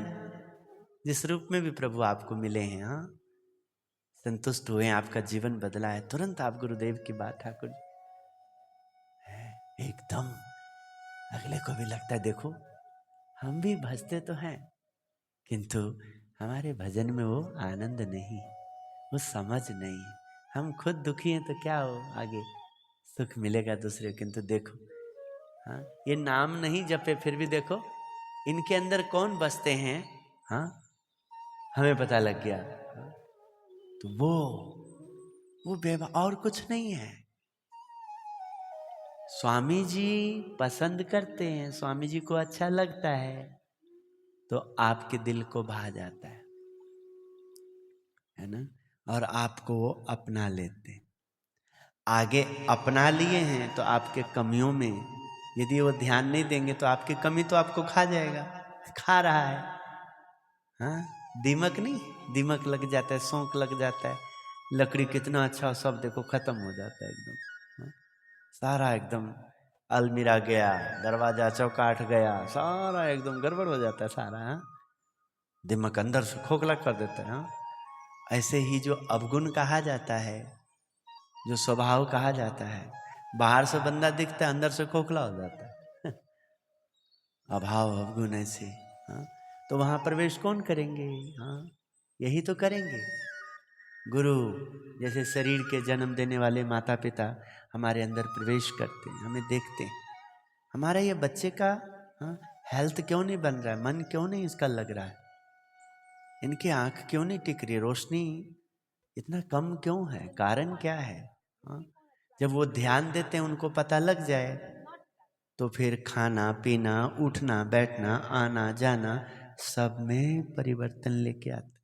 जिस रूप में भी प्रभु आपको मिले हैं, हाँ? संतुष्ट हुए, आपका जीवन बदला है, तुरंत आप गुरुदेव की बात, ठाकुर जी एकदम, अगले को भी लगता है देखो हम भी भजते तो हैं, किंतु हमारे भजन में वो आनंद नहीं, वो समझ नहीं। हम खुद दुखी हैं तो क्या हो, आगे सुख मिलेगा दूसरे, किंतु देखो हाँ ये नाम नहीं जपे फिर भी देखो इनके अंदर कौन बसते हैं, हाँ हमें पता लग गया। हाँ? तो वो बेवा और कुछ नहीं है। स्वामी जी पसंद करते हैं, स्वामी जी को अच्छा लगता है तो आपके दिल को भा जाता है ना, और आपको वो अपना लेते हैं। आगे अपना लिए हैं तो आपके कमियों में यदि वो ध्यान नहीं देंगे तो आपकी कमी तो आपको खा जाएगा, खा रहा है। हाँ दीमक नहीं, दीमक लग जाता है, सोंक लग जाता है, लकड़ी कितना अच्छा सब देखो खत्म हो जाता है एकदम। हाँ? सारा एकदम अलमीरा गया, दरवाजा चौकाठ गया, सारा एकदम गड़बड़ हो जाता है सारा। हाँ? दिमाग अंदर से खोखला कर देता है। हाँ? ऐसे ही जो अवगुण कहा जाता है, जो स्वभाव कहा जाता है, बाहर से बंदा दिखता है अंदर से खोखला हो जाता है। अभाव अवगुण ऐसे। हाँ? तो वहां प्रवेश कौन करेंगे, हाँ यही तो करेंगे गुरु। जैसे शरीर के जन्म देने वाले माता पिता हमारे अंदर प्रवेश करते हैं, हमें देखते हैं हमारा ये बच्चे का हाँ, हेल्थ क्यों नहीं बन रहा है, मन क्यों नहीं इसका लग रहा है, इनकी आंख क्यों नहीं टिक रही, रोशनी इतना कम क्यों है, कारण क्या है। हाँ? जब वो ध्यान देते हैं उनको पता लग जाए तो फिर खाना पीना उठना बैठना आना जाना सब में परिवर्तन लेके आते।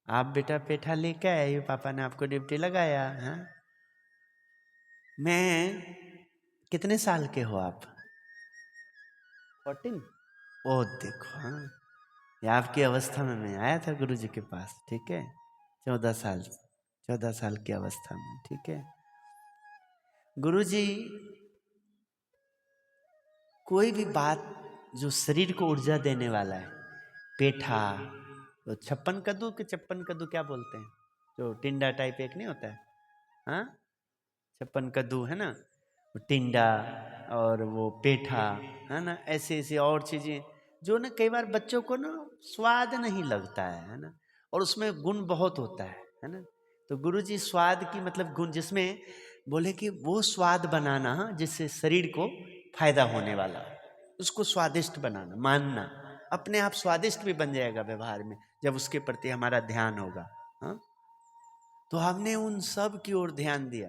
आप बेटा पेठा लेके आए, पापा ने आपको ड्यूटी लगाया। हाँ? मैं कितने साल के हो आप, 14? ओ देखो हाँ ये आपकी अवस्था में मैं आया था गुरु जी के पास, ठीक है 14 साल की अवस्था में, ठीक है। गुरु जी कोई भी बात जो शरीर को ऊर्जा देने वाला है, पेठा तो 56 कद्दू के 56 कद्दू क्या बोलते हैं, जो टिंडा टाइप एक नहीं होता है, हाँ 56 कद्दू है ना, वो टिंडा और वो पेठा है ना, ऐसे ऐसे और चीजें जो ना कई बार बच्चों को ना स्वाद नहीं लगता है ना, और उसमें गुण बहुत होता है ना। तो गुरु जी स्वाद की मतलब गुण, जिसमें बोले कि वो स्वाद बनाना जिससे शरीर को फायदा होने वाला, उसको स्वादिष्ट बनाना, मानना अपने आप स्वादिष्ट भी बन जाएगा व्यवहार में जब उसके प्रति हमारा ध्यान होगा। हाँ? तो हमने उन सब की ओर ध्यान दिया।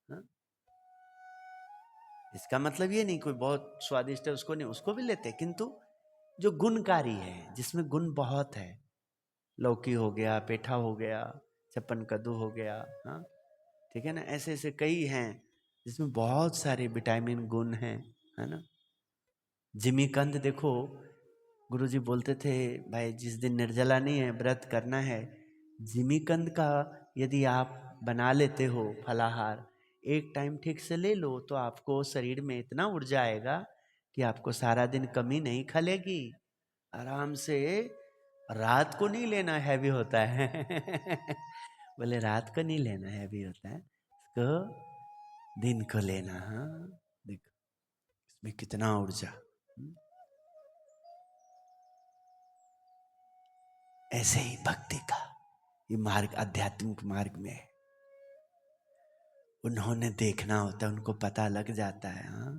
हाँ? इसका मतलब ये नहीं कोई बहुत स्वादिष्ट है उसको नहीं, उसको भी लेते, किंतु जो गुणकारी है जिसमें गुण बहुत है, लौकी हो गया, पेठा हो गया, 56 कद्दू हो गया, हाँ ठीक है ना, ऐसे ऐसे कई हैं जिसमें बहुत सारे विटामिन गुण हैं, है ना। जिमीकंद देखो गुरुजी बोलते थे भाई जिस दिन निर्जला नहीं है व्रत करना है, जिमीकंद का यदि आप बना लेते हो फलाहार, एक टाइम ठीक से ले लो तो आपको शरीर में इतना ऊर्जा आएगा कि आपको सारा दिन कमी नहीं खलेगी, आराम से। रात को नहीं लेना, हैवी होता है। बोले रात को नहीं लेना, हैवी होता है, इसको दिन को लेना। हाँ देखो इसमें कितना ऊर्जा। ऐसे ही भक्ति का ये मार्ग आध्यात्मिक मार्ग में है, उन्होंने देखना होता है, उनको पता लग जाता है हाँ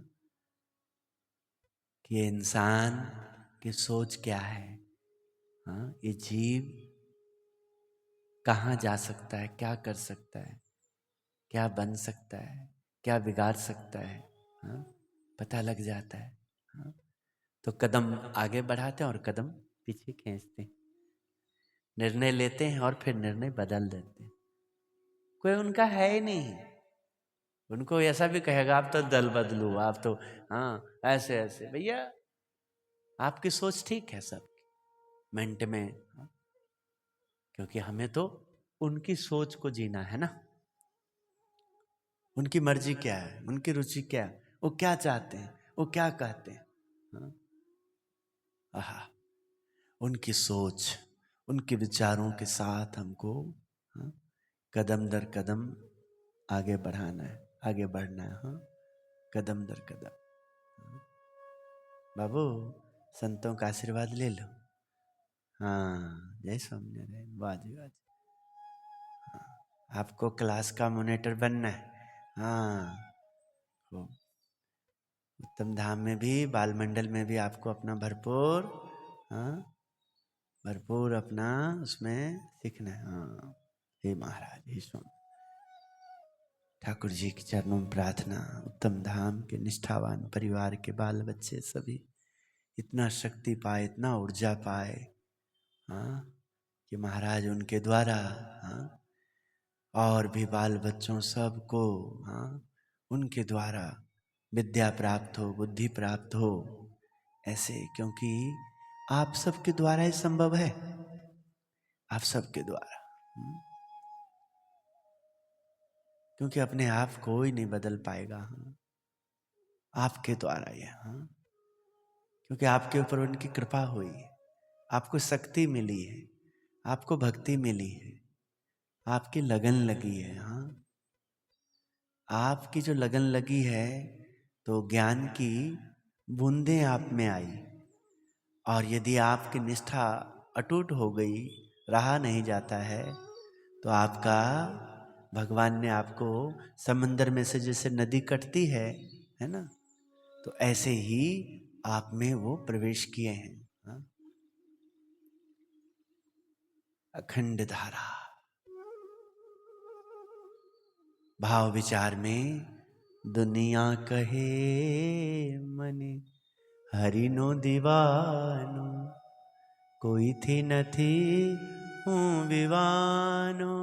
कि ये इंसान की सोच क्या है, हाँ ये जीव कहाँ जा सकता है, क्या कर सकता है, क्या बन सकता है, क्या बिगाड़ सकता है, हाँ पता लग जाता है। हाँ तो कदम आगे बढ़ाते हैं और कदम पीछे खींचते हैं, निर्णय लेते हैं और फिर निर्णय बदल देते हैं। कोई उनका है ही नहीं, उनको ऐसा भी कहेगा आप तो दल बदलू, आप तो हाँ ऐसे ऐसे, भैया आपकी सोच ठीक है सबकी मिनट में। हाँ? क्योंकि हमें तो उनकी सोच को जीना है ना, उनकी मर्जी क्या है, उनकी रुचि क्या है, वो क्या चाहते हैं, वो क्या कहते हैं। हाँ? आहा उनकी सोच उनके विचारों के साथ हमको हाँ, कदम दर कदम आगे बढ़ाना है, आगे बढ़ना है। हाँ कदम दर कदम। बाबू संतों का आशीर्वाद ले लो। हाँ, जय स्वामीनारायण, वाह जी वाह जी। आपको क्लास का मॉनिटर बनना है। हाँ, तो उत्तम धाम में भी, बाल मंडल में भी आपको अपना भरपूर, हाँ, भरपूर अपना उसमें सीखना है। हाँ, हे महाराज, हे स्वामी, ठाकुर जी के चरणों में प्रार्थना, उत्तम धाम के निष्ठावान परिवार के बाल बच्चे सभी इतना शक्ति पाए, इतना ऊर्जा पाए, हाँ, कि महाराज उनके द्वारा, हाँ, और भी बाल बच्चों सबको, हाँ, उनके द्वारा विद्या प्राप्त हो, बुद्धि प्राप्त हो, ऐसे, क्योंकि आप सबके द्वारा ही संभव है, आप सबके द्वारा। क्योंकि अपने आप कोई नहीं बदल पाएगा, हाँ, आपके द्वारा ही, हाँ, क्योंकि आपके ऊपर उनकी कृपा हुई है, आपको शक्ति मिली है, आपको भक्ति मिली है, आपकी लगन लगी है। हाँ, आपकी जो लगन लगी है तो ज्ञान की बूंदें आप में आई, और यदि आपकी निष्ठा अटूट हो गई, रहा नहीं जाता है, तो आपका, भगवान ने आपको समंदर में से जैसे नदी कटती है ना, तो ऐसे ही आप में वो प्रवेश किए हैं। हाँ? अखंड धारा भाव विचार में, दुनिया कहे मने हरि नो दीवानो, कोई थी न थी हूँ विवानो,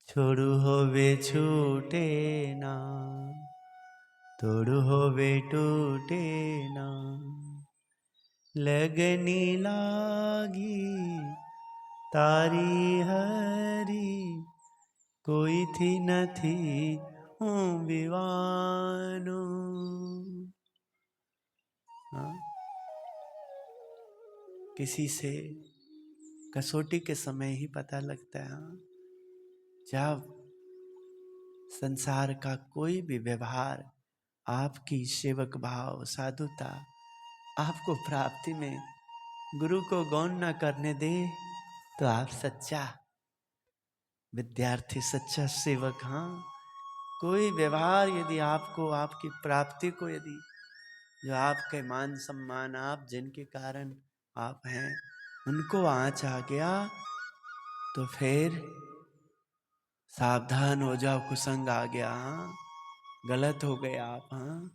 छोड़ू होवे छूटे ना, तोड़ू होवे टूटे ना, लगनी लागी तारी हरी, कोई थी न थी हूँ विवानो। हाँ? किसी से कसौटी के समय ही पता लगता है, हाँ? जब संसार का कोई भी व्यवहार आपकी सेवक भाव, साधुता आपको प्राप्ति में गुरु को गौण न करने दे, तो आप सच्चा विद्यार्थी, सच्चा सेवक, हाँ, कोई व्यवहार यदि आपको, आपकी प्राप्ति को, यदि जो आपके मान सम्मान, आप जिनके कारण आप हैं, उनको आँच आ गया, तो फिर सावधान हो जाओ, कुसंग आ गया, हाँ, गलत हो गए आप, हाँ,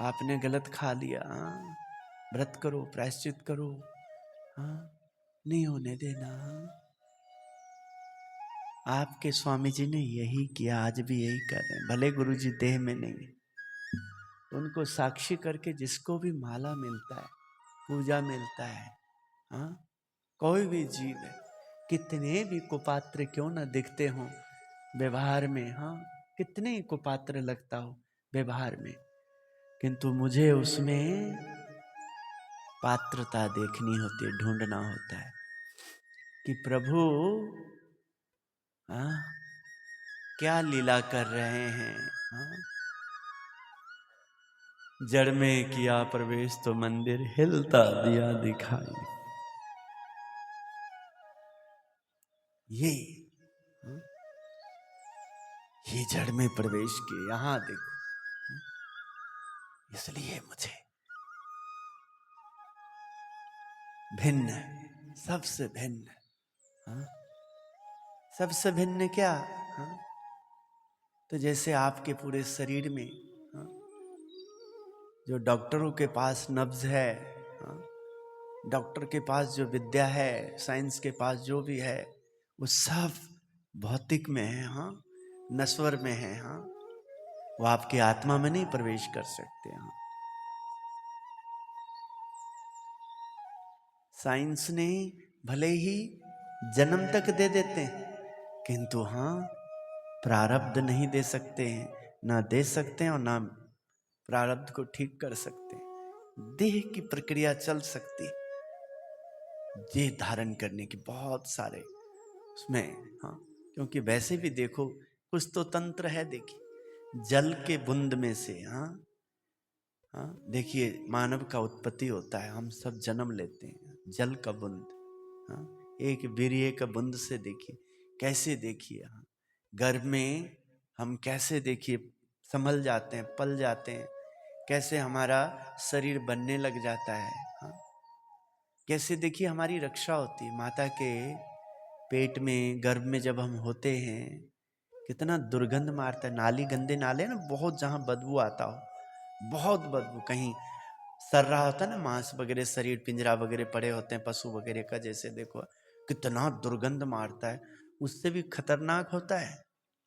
आपने गलत खा लिया, हाँ, व्रत करो, प्रायश्चित करो, हाँ, नहीं होने देना। आपके स्वामी जी ने यही किया, आज भी यही कर रहे हैं, भले गुरु जी देह में नहीं, उनको साक्षी करके जिसको भी माला मिलता है, पूजा मिलता है, हाँ, कोई भी जीव है, कितने भी कुपात्र क्यों न दिखते हो व्यवहार में, हाँ, कितने ही कुपात्र लगता हो व्यवहार में, किंतु मुझे उसमें पात्रता देखनी होती है, ढूंढना होता है कि प्रभु, हाँ, क्या लीला कर रहे हैं, हाँ? जड़ में किया प्रवेश तो मंदिर हिलता दिया दिखाई, ये, हाँ? ये जड़ में प्रवेश किए, यहां देखो, हाँ? इसलिए मुझे भिन्न, सबसे भिन्न, हाँ? सबसे भिन्न क्या, हाँ? तो जैसे आपके पूरे शरीर में, हाँ, जो डॉक्टरों के पास नब्ज है, हाँ, डॉक्टर के पास जो विद्या है, साइंस के पास जो भी है, वो सब भौतिक में है, हाँ, नश्वर में है, हाँ, वो आपकी आत्मा में नहीं प्रवेश कर सकते, हाँ। साइंस ने भले ही जन्म तक दे देते हैं, किंतु हाँ, प्रारब्ध नहीं दे सकते हैं, ना दे सकते हैं और ना प्रारब्ध को ठीक कर सकते हैं। देह की प्रक्रिया चल सकती, देह धारण करने की बहुत सारे उसमें, हाँ, क्योंकि वैसे भी देखो कुछ तो तंत्र है, देखिए जल के बूंद में से। हाँ हाँ, देखिए मानव का उत्पत्ति होता है, हम सब जन्म लेते हैं जल का बूंद। हाँ, एक वीर्य का बूंद से देखिए कैसे, देखिए हाँ, गर्भ में हम कैसे देखिए संभल जाते हैं, पल जाते हैं, कैसे हमारा शरीर बनने लग जाता है। हाँ, कैसे देखिए हमारी रक्षा होती है माता के पेट में, गर्भ में जब हम होते हैं, कितना दुर्गंध मारता है। नाली, गंदे नाले ना बहुत, जहाँ बदबू आता हो, बहुत बदबू, कहीं सर रहा होता है ना मांस वगैरह, शरीर पिंजरा वगैरह पड़े होते हैं पशु वगैरह का, जैसे देखो कितना दुर्गंध मारता है। उससे भी खतरनाक होता है,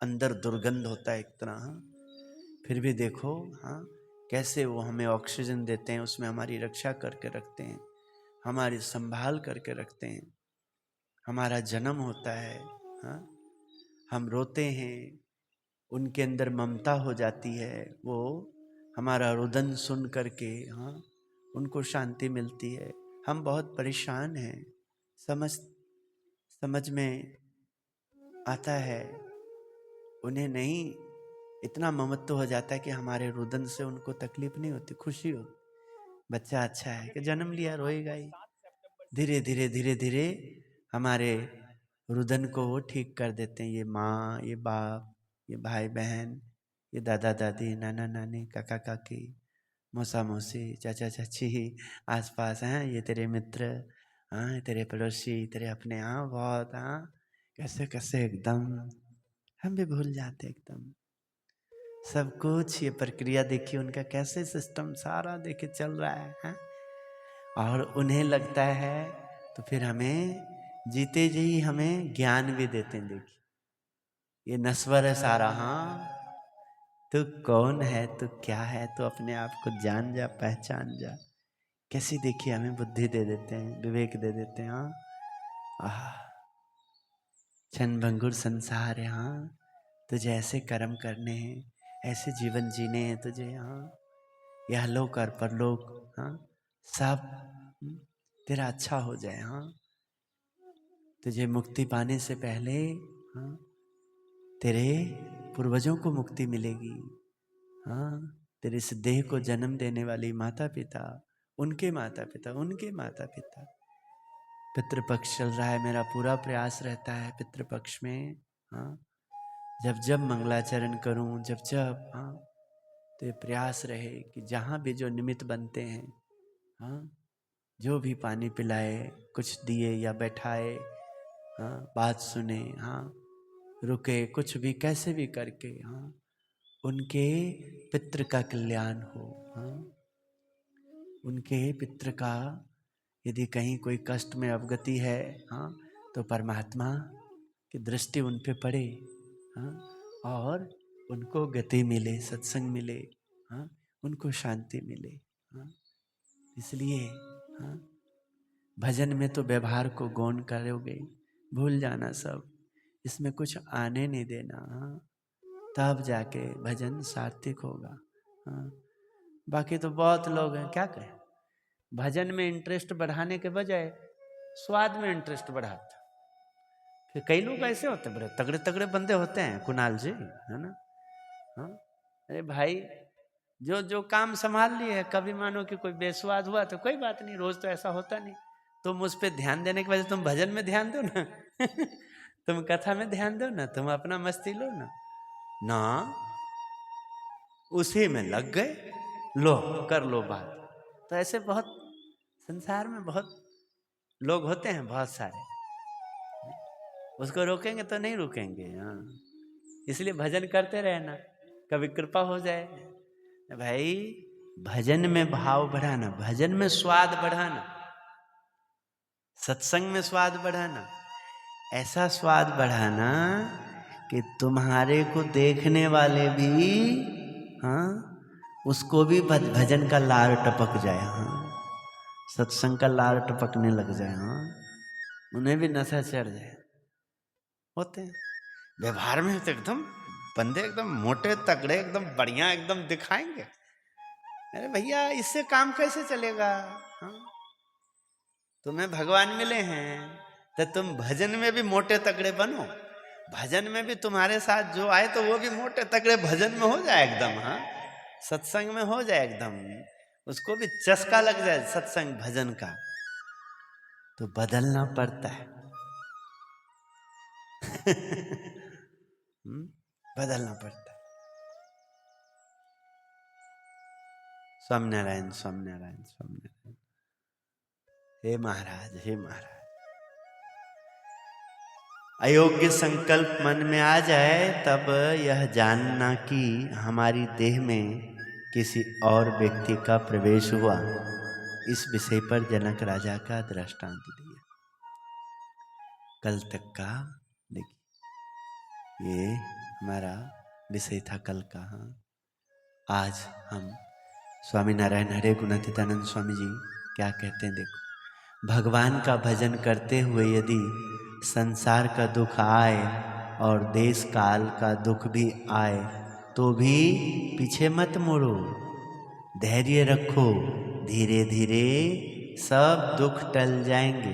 अंदर दुर्गंध होता है इतना। हाँ, फिर भी देखो हाँ, कैसे वो हमें ऑक्सीजन देते हैं, उसमें हमारी रक्षा करके रखते हैं, हमारी संभाल करके रखते हैं। हमारा जन्म होता है, हाँ, हम रोते हैं, उनके अंदर ममता हो जाती है, वो हमारा रुदन सुन करके, हाँ, उनको शांति मिलती है। हम बहुत परेशान हैं, समझ में आता है, उन्हें नहीं, इतना ममत्व हो जाता है कि हमारे रुदन से उनको तकलीफ नहीं होती, खुशी होती। बच्चा अच्छा है कि जन्म लिया, रोएगा ही। धीरे धीरे धीरे धीरे हमारे रुदन को वो ठीक कर देते हैं, ये माँ, ये बाप, ये भाई बहन, ये दादा दादी, नाना नानी, काका काकी, मौसा मौसी, चाचा चाची, आसपास हैं, ये तेरे मित्र, हाँ, ये तेरे पड़ोसी, तेरे अपने, हाँ बहुत, हाँ, कैसे कैसे एकदम हम भी भूल जाते एकदम सब कुछ। ये प्रक्रिया देखिए उनका कैसे सिस्टम सारा देखिए चल रहा है, हाँ? और उन्हें लगता है, तो फिर हमें जीते जी हमें ज्ञान भी देते हैं। देखिए ये नश्वर है सारा, हाँ, तू कौन है, तू क्या है, तू अपने आप को जान जा, पहचान जा। कैसी देखिए हमें बुद्धि दे देते हैं, विवेक दे देते हैं। हाँ, आह, क्षण भंगुर संसार है, हाँ, तुझे ऐसे कर्म करने हैं, ऐसे जीवन जीने हैं तुझे। हाँ, यह लोक और परलोक, हाँ, सब तेरा अच्छा हो जाए। हाँ, तुझे मुक्ति पाने से पहले, हाँ, तेरे पूर्वजों को मुक्ति मिलेगी। हाँ, तेरे इस देह को जन्म देने वाली माता पिता, उनके माता पिता, उनके माता पिता, पितृपक्ष चल रहा है, मेरा पूरा प्रयास रहता है पितृपक्ष में। हाँ, जब जब मंगलाचरण करूं, जब जब, हाँ, तो ये प्रयास रहे कि जहाँ भी जो निमित्त बनते हैं, हाँ, जो भी पानी पिलाए, कुछ दिए या बैठाए, हाँ, बात सुने, हाँ, रुके, कुछ भी कैसे भी करके, हाँ, उनके पितृ का कल्याण हो। हाँ, उनके पितृ का यदि कहीं कोई कष्ट में अवगति है, हाँ, तो परमात्मा की दृष्टि उन पे पड़े, हाँ, और उनको गति मिले, सत्संग मिले, हाँ, उनको शांति मिले। हाँ, इसलिए, हाँ, भजन में तो व्यवहार को गौण करोगे, भूल जाना सब, इसमें कुछ आने नहीं देना। हाँ, तब जाके भजन सार्थक होगा। हाँ, बाकी तो बहुत लोग हैं, क्या कहें, भजन में इंटरेस्ट बढ़ाने के बजाय स्वाद में इंटरेस्ट बढ़ाता। फिर कई लोग ऐसे होते हैं, बड़े तगड़े तगड़े बंदे होते हैं, कुणाल जी, है ना। हाँ, अरे भाई, जो जो काम संभाल लिए है, कभी मानो कि कोई बेस्वाद हुआ तो कोई बात नहीं, रोज तो ऐसा होता नहीं। तुम उस पर ध्यान देने के वजह तुम भजन में ध्यान दो ना तुम कथा में ध्यान दो ना, तुम अपना मस्ती लो ना, ना उसी में लग गए, लो कर लो बात। तो ऐसे बहुत संसार में बहुत लोग होते हैं, बहुत सारे, उसको रोकेंगे तो नहीं रुकेंगे। हाँ, इसलिए भजन करते रहना, कभी कृपा हो जाए। भाई, भजन में भाव बढ़ाना, भजन में स्वाद बढ़ाना, सत्संग में स्वाद बढ़ाना, ऐसा स्वाद बढ़ाना कि तुम्हारे को देखने वाले भी, हाँ, उसको भी भजन का लार टपक जाए। हाँ, सत्संग का लार टपकने लग जाए। हाँ, उन्हें भी नशा चढ़ जाए। होते हैं व्यवहार में तो एकदम बंदे एकदम मोटे तगड़े एकदम बढ़िया एकदम दिखाएंगे, अरे भैया इससे काम कैसे चलेगा। हाँ, तुम्हें भगवान मिले हैं तो तुम भजन में भी मोटे तगड़े बनो, भजन में भी तुम्हारे साथ जो आए तो वो भी मोटे तगड़े भजन में हो जाए एकदम, हाँ, सत्संग में हो जाए एकदम, उसको भी चस्का लग जाए सत्संग भजन का, तो बदलना पड़ता है। बदलना पड़ता है। स्वामीनारायण स्वामीनारायण स्वामीनारायण। हे महाराज, हे महाराज, अयोग्य संकल्प मन में आ जाए तब यह जानना कि हमारी देह में किसी और व्यक्ति का प्रवेश हुआ। इस विषय पर जनक राजा का दृष्टांत दिया। कल तक का देखिए, ये हमारा विषय था कल का। आज हम स्वामीनारायण हरे गुणातीतानंद स्वामी जी क्या कहते हैं देखो। भगवान का भजन करते हुए यदि संसार का दुख आए और देश काल का दुख भी आए तो भी पीछे मत मुड़ो, धैर्य रखो, धीरे धीरे सब दुख टल जाएंगे,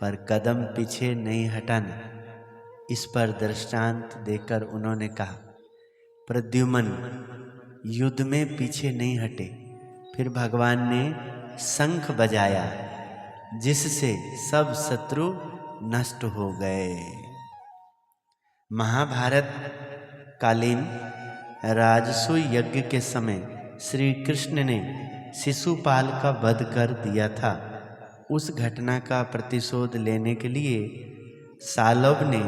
पर कदम पीछे नहीं हटाना। इस पर दृष्टांत देकर उन्होंने कहा, प्रद्युम्न युद्ध में पीछे नहीं हटे, फिर भगवान ने शंख बजाया जिससे सब शत्रु नष्ट हो गए। महाभारत कालीन राजसूय यज्ञ के समय श्री कृष्ण ने शिशुपाल का वध कर दिया था। उस घटना का प्रतिशोध लेने के लिए सालव ने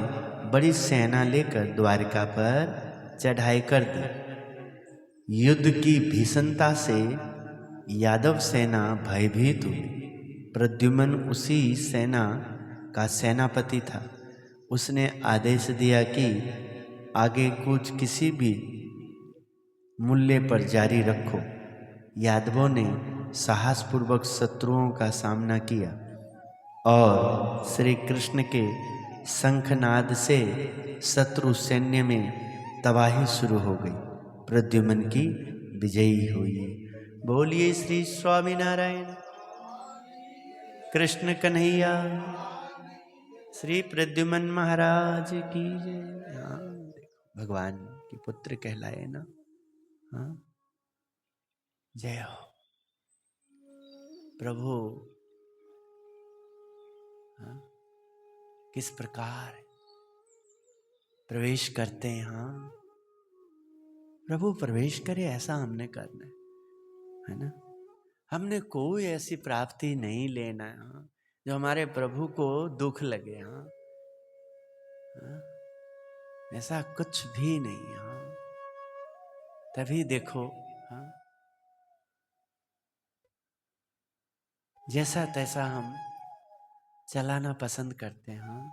बड़ी सेना लेकर द्वारिका पर चढ़ाई कर दी। युद्ध की भीषणता से यादव सेना भयभीत हुई। प्रद्युम्न उसी सेना का सेनापति था। उसने आदेश दिया कि आगे कूच किसी भी मूल्य पर जारी रखो। यादवों ने साहसपूर्वक शत्रुओं का सामना किया और श्री कृष्ण के शंखनाद से शत्रु सैन्य में तबाही शुरू हो गई। प्रद्युम्न की विजयी हुई। बोलिए श्री स्वामीनारायण कृष्ण कन्हैया, श्री प्रद्युम्न महाराज की जय। हाँ, भगवान की पुत्र कहलाए ना। हाँ, जय हो प्रभु। हाँ, किस प्रकार प्रवेश करते हैं। हाँ, प्रभु प्रवेश करे ऐसा हमने करना है ना। हमने कोई ऐसी प्राप्ति नहीं लेना है हाँ, जो हमारे प्रभु को दुख लगे। हाँ, हाँ, ऐसा कुछ भी नहीं। हाँ, तभी देखो हाँ, जैसा तैसा हम चलाना पसंद करते हैं। हाँ,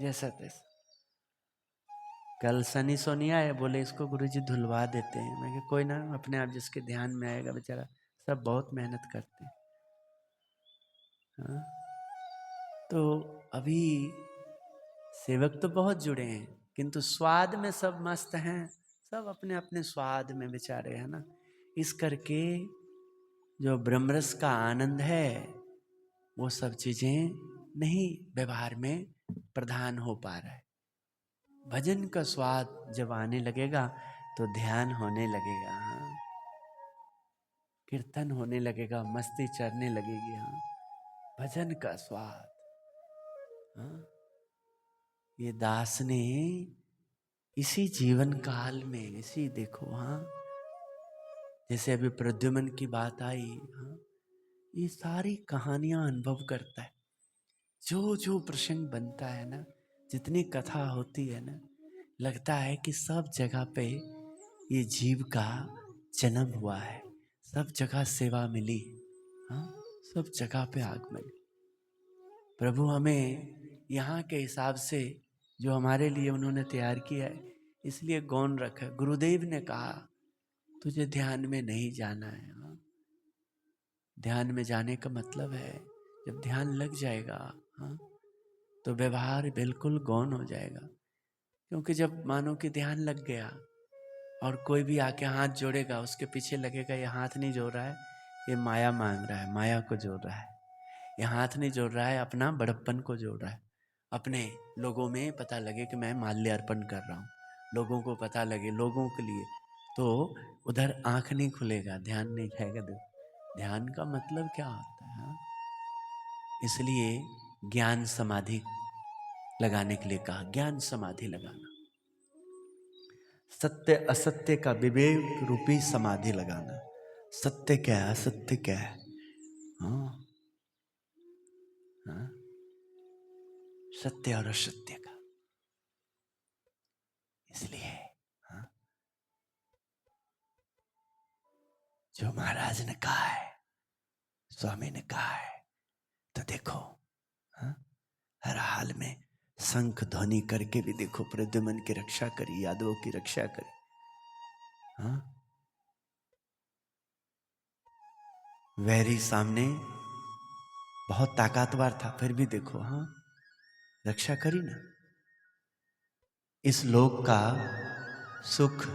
जैसा तैसा। कल सनी सोनिया है, बोले इसको गुरुजी धुलवा देते हैं। मैं कहा कोई ना, अपने आप जिसके ध्यान में आएगा बेचारा। सब बहुत मेहनत करते हैं। हाँ, तो अभी सेवक तो बहुत जुड़े हैं, किंतु स्वाद में सब मस्त हैं। सब अपने अपने स्वाद में बेचारे है ना। इस करके जो ब्रह्मरस का आनंद है वो सब चीजें नहीं व्यवहार में प्रधान हो पा रहा है। भजन का स्वाद जब आने लगेगा तो ध्यान होने लगेगा। हाँ, कीर्तन होने लगेगा, मस्ती चढ़ने लगेगी। हाँ, भजन का स्वाद। हाँ, ये दास ने इसी जीवन काल में इसी देखो। हाँ, जैसे अभी प्रद्युम्न की बात आई। हाँ, ये सारी कहानियां अनुभव करता है। जो जो प्रसंग बनता है ना, जितनी कथा होती है ना, लगता है कि सब जगह पे ये जीव का जन्म हुआ है, सब जगह सेवा मिली। हाँ, सब जगह पे आगमन। प्रभु हमें यहाँ के हिसाब से जो हमारे लिए उन्होंने तैयार किया है, इसलिए गौन रखा। गुरुदेव ने कहा तुझे ध्यान में नहीं जाना है। हाँ, ध्यान में जाने का मतलब है जब ध्यान लग जाएगा हाँ, तो व्यवहार बिल्कुल गौन हो जाएगा। क्योंकि जब मानो कि ध्यान लग गया और कोई भी आके हाथ जोड़ेगा, उसके पीछे लगेगा ये हाथ नहीं जोड़ रहा है, ये माया मांग रहा है, माया को जोड़ रहा है। ये हाथ नहीं जोड़ रहा है, अपना बड़प्पन को जोड़ रहा है। अपने लोगों में पता लगे कि मैं माल्य अर्पण कर रहा हूँ, लोगों को पता लगे, लोगों के लिए, तो उधर आंख नहीं खुलेगा, ध्यान नहीं जाएगा। ध्यान का मतलब क्या होता है? हाँ? इसलिए ज्ञान समाधि लगाने के लिए कहा, ज्ञान समाधि लगाना, सत्य असत्य का विवेक रूपी समाधि लगाना। सत्य क्या है, असत्य क्या है? हाँ, हाँ? सत्य और असत्य का। इसलिए हाँ, जो महाराज ने कहा है, स्वामी ने कहा है, तो देखो, हाँ, हर हाल में शंख ध्वनि करके भी देखो, प्रद्युमन की रक्षा करी, यादवों की रक्षा करी। हाँ, वैरी सामने बहुत ताकतवर था, फिर भी देखो, हाँ, रक्षा करी ना। इस लोक का सुख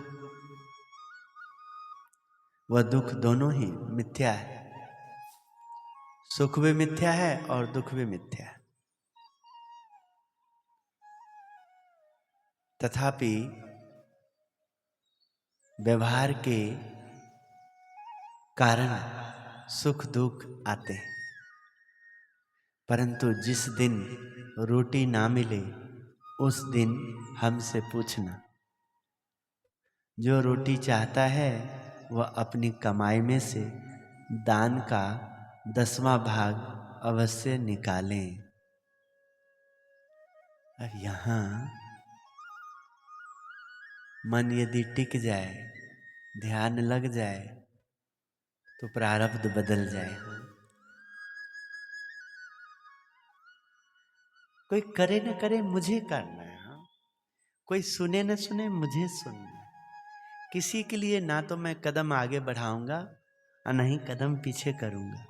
व दुख दोनों ही मिथ्या है, सुख भी मिथ्या है और दुख भी मिथ्या है। तथापि व्यवहार के कारण सुख दुख आते हैं, परंतु जिस दिन रोटी ना मिले उस दिन हमसे पूछना। जो रोटी चाहता है वह अपनी कमाई में से दान का 10वां भाग अवश्य निकालें। और यहाँ मन यदि टिक जाए, ध्यान लग जाए, तो प्रारब्ध बदल जाए। कोई करे न करे, मुझे करना है। हाँ? कोई सुने न सुने, मुझे सुनना है। किसी के लिए ना तो मैं कदम आगे बढ़ाऊंगा और नहीं कदम पीछे करूंगा।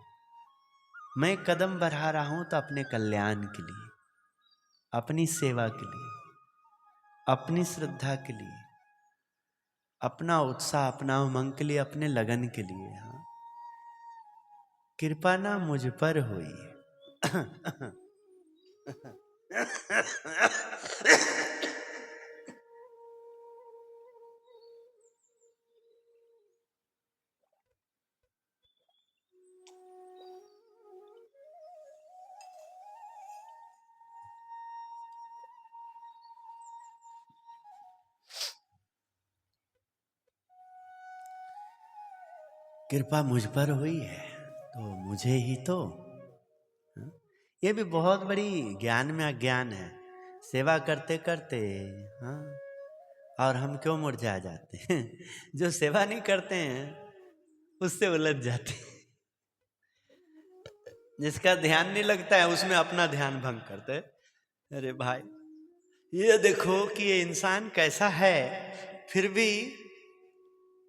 मैं कदम बढ़ा रहा हूं तो अपने कल्याण के लिए, अपनी सेवा के लिए, अपनी श्रद्धा के लिए, अपना उत्साह, अपना उमंग के लिए, अपने लगन के लिए। हाँ, कृपा ना मुझ पर हुई। कृपा मुझ पर हुई है तो मुझे ही तो। हाँ? ये भी बहुत बड़ी ज्ञान में अज्ञान है। सेवा करते करते, हाँ, और हम क्यों मुरझा जाते हैं? जो सेवा नहीं करते हैं उससे उलझ जाते हैं। जिसका ध्यान नहीं लगता है उसमें अपना ध्यान भंग करते हैं। अरे भाई, ये देखो कि ये इंसान कैसा है, फिर भी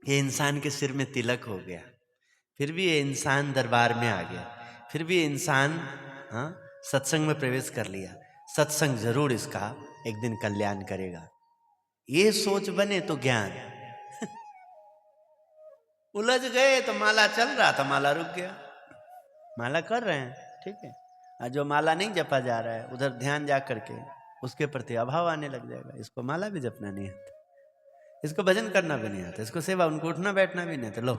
ये इंसान के सिर में तिलक हो गया, फिर भी ये इंसान दरबार में आ गया, फिर भी ये इंसान, हाँ, सत्संग में प्रवेश कर लिया। सत्संग जरूर इसका एक दिन कल्याण करेगा, ये सोच बने तो ज्ञान। उलझ गए तो माला चल रहा था, माला रुक गया। माला कर रहे हैं, ठीक है, और जो माला नहीं जपा जा रहा है उधर ध्यान जा करके उसके प्रति अभाव आने लग जाएगा। इसको माला भी जपना नहीं आता, इसको भजन करना भी नहीं आता, इसको सेवा, उनको उठना बैठना भी नहीं आता। लो,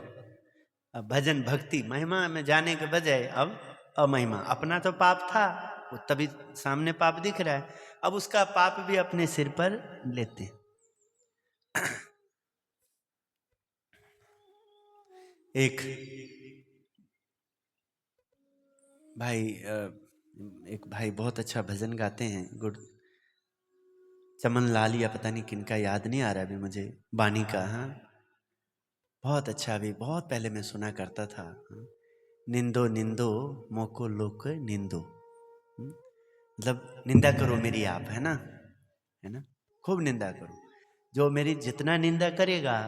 अब भजन भक्ति महिमा में जाने के बजाय अब अमहिमा। अपना तो पाप था, वो तभी सामने पाप दिख रहा है, अब उसका पाप भी अपने सिर पर लेते हैं। एक भाई बहुत अच्छा भजन गाते हैं, गुड चमन लाल या पता नहीं किनका, याद नहीं आ रहा अभी मुझे, बानी का। हाँ, बहुत अच्छा, अभी बहुत पहले मैं सुना करता था। हाँ? निंदो निंदो मोको लोक निंदो, मतलब निंदा करो मेरी आप, है ना, खूब निंदा करो। जो मेरी जितना निंदा करेगा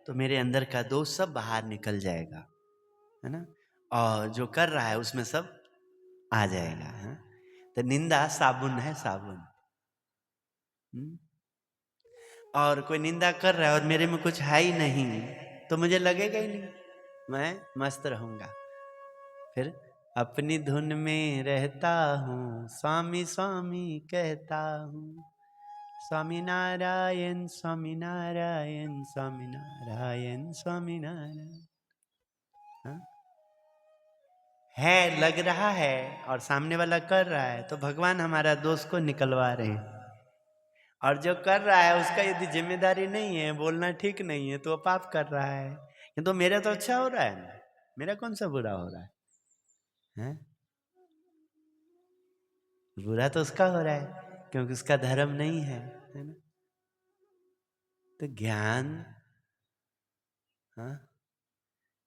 तो मेरे अंदर का दोष सब बाहर निकल जाएगा, है ना, और जो कर रहा है उसमें सब आ जाएगा। हाँ? तो निंदा साबुन है, साबुन। और कोई निंदा कर रहा है और मेरे में कुछ है ही नहीं, तो मुझे लगेगा ही नहीं, मैं मस्त रहूंगा। फिर अपनी धुन में रहता हूँ, स्वामी स्वामी कहता हूँ। स्वामी नारायण स्वामी नारायण स्वामी नारायण स्वामी नारायण। हाँ? है, लग रहा है और सामने वाला कर रहा है तो भगवान हमारा दोष को निकलवा रहे हैं। और जो कर रहा है उसका यदि जिम्मेदारी नहीं है, बोलना ठीक नहीं है, तो वो पाप कर रहा है। ये तो मेरा तो अच्छा हो रहा है ना, मेरा कौन सा बुरा हो रहा है, हैं? बुरा तो उसका हो रहा है क्योंकि उसका धर्म नहीं है ना। तो ज्ञान, हाँ,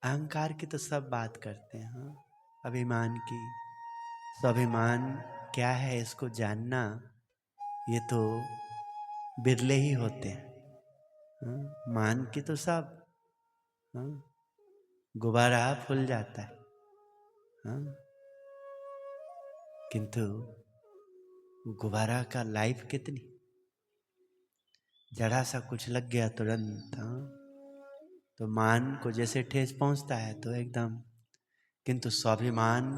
अहंकार की तो सब बात करते हैं, हाँ, अभिमान की। स्वाभिमान क्या है इसको जानना ये तो बिरले ही होते हैं, हाँ? मान की तो सब, हाँ, गुब्बारा फूल जाता है, हाँ, किंतु गुब्बारा का लाइफ कितनी, जरा सा कुछ लग गया तुरंत, हाँ, तो मान को जैसे ठेस पहुंचता है तो एकदम। किंतु स्वाभिमान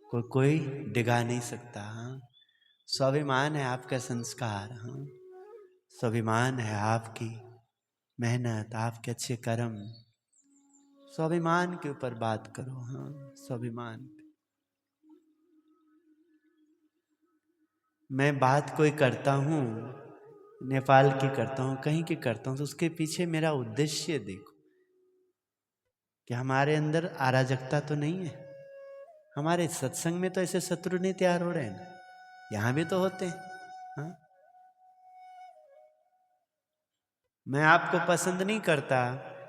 को कोई डिगा नहीं सकता, हाँ। स्वाभिमान है आपका संस्कार, हाँ, स्वाभिमान है आपकी मेहनत, आपके अच्छे कर्म। स्वाभिमान के ऊपर बात करो, हाँ, स्वाभिमान। मैं बात कोई करता हूँ, नेपाल की करता हूँ, कहीं की करता हूँ, तो उसके पीछे मेरा उद्देश्य देखो कि हमारे अंदर अराजकता तो नहीं है। हमारे सत्संग में तो ऐसे शत्रु नहीं तैयार हो रहे हैं ना, यहाँ भी तो होते हैं, हाँ? मैं आपको पसंद नहीं करता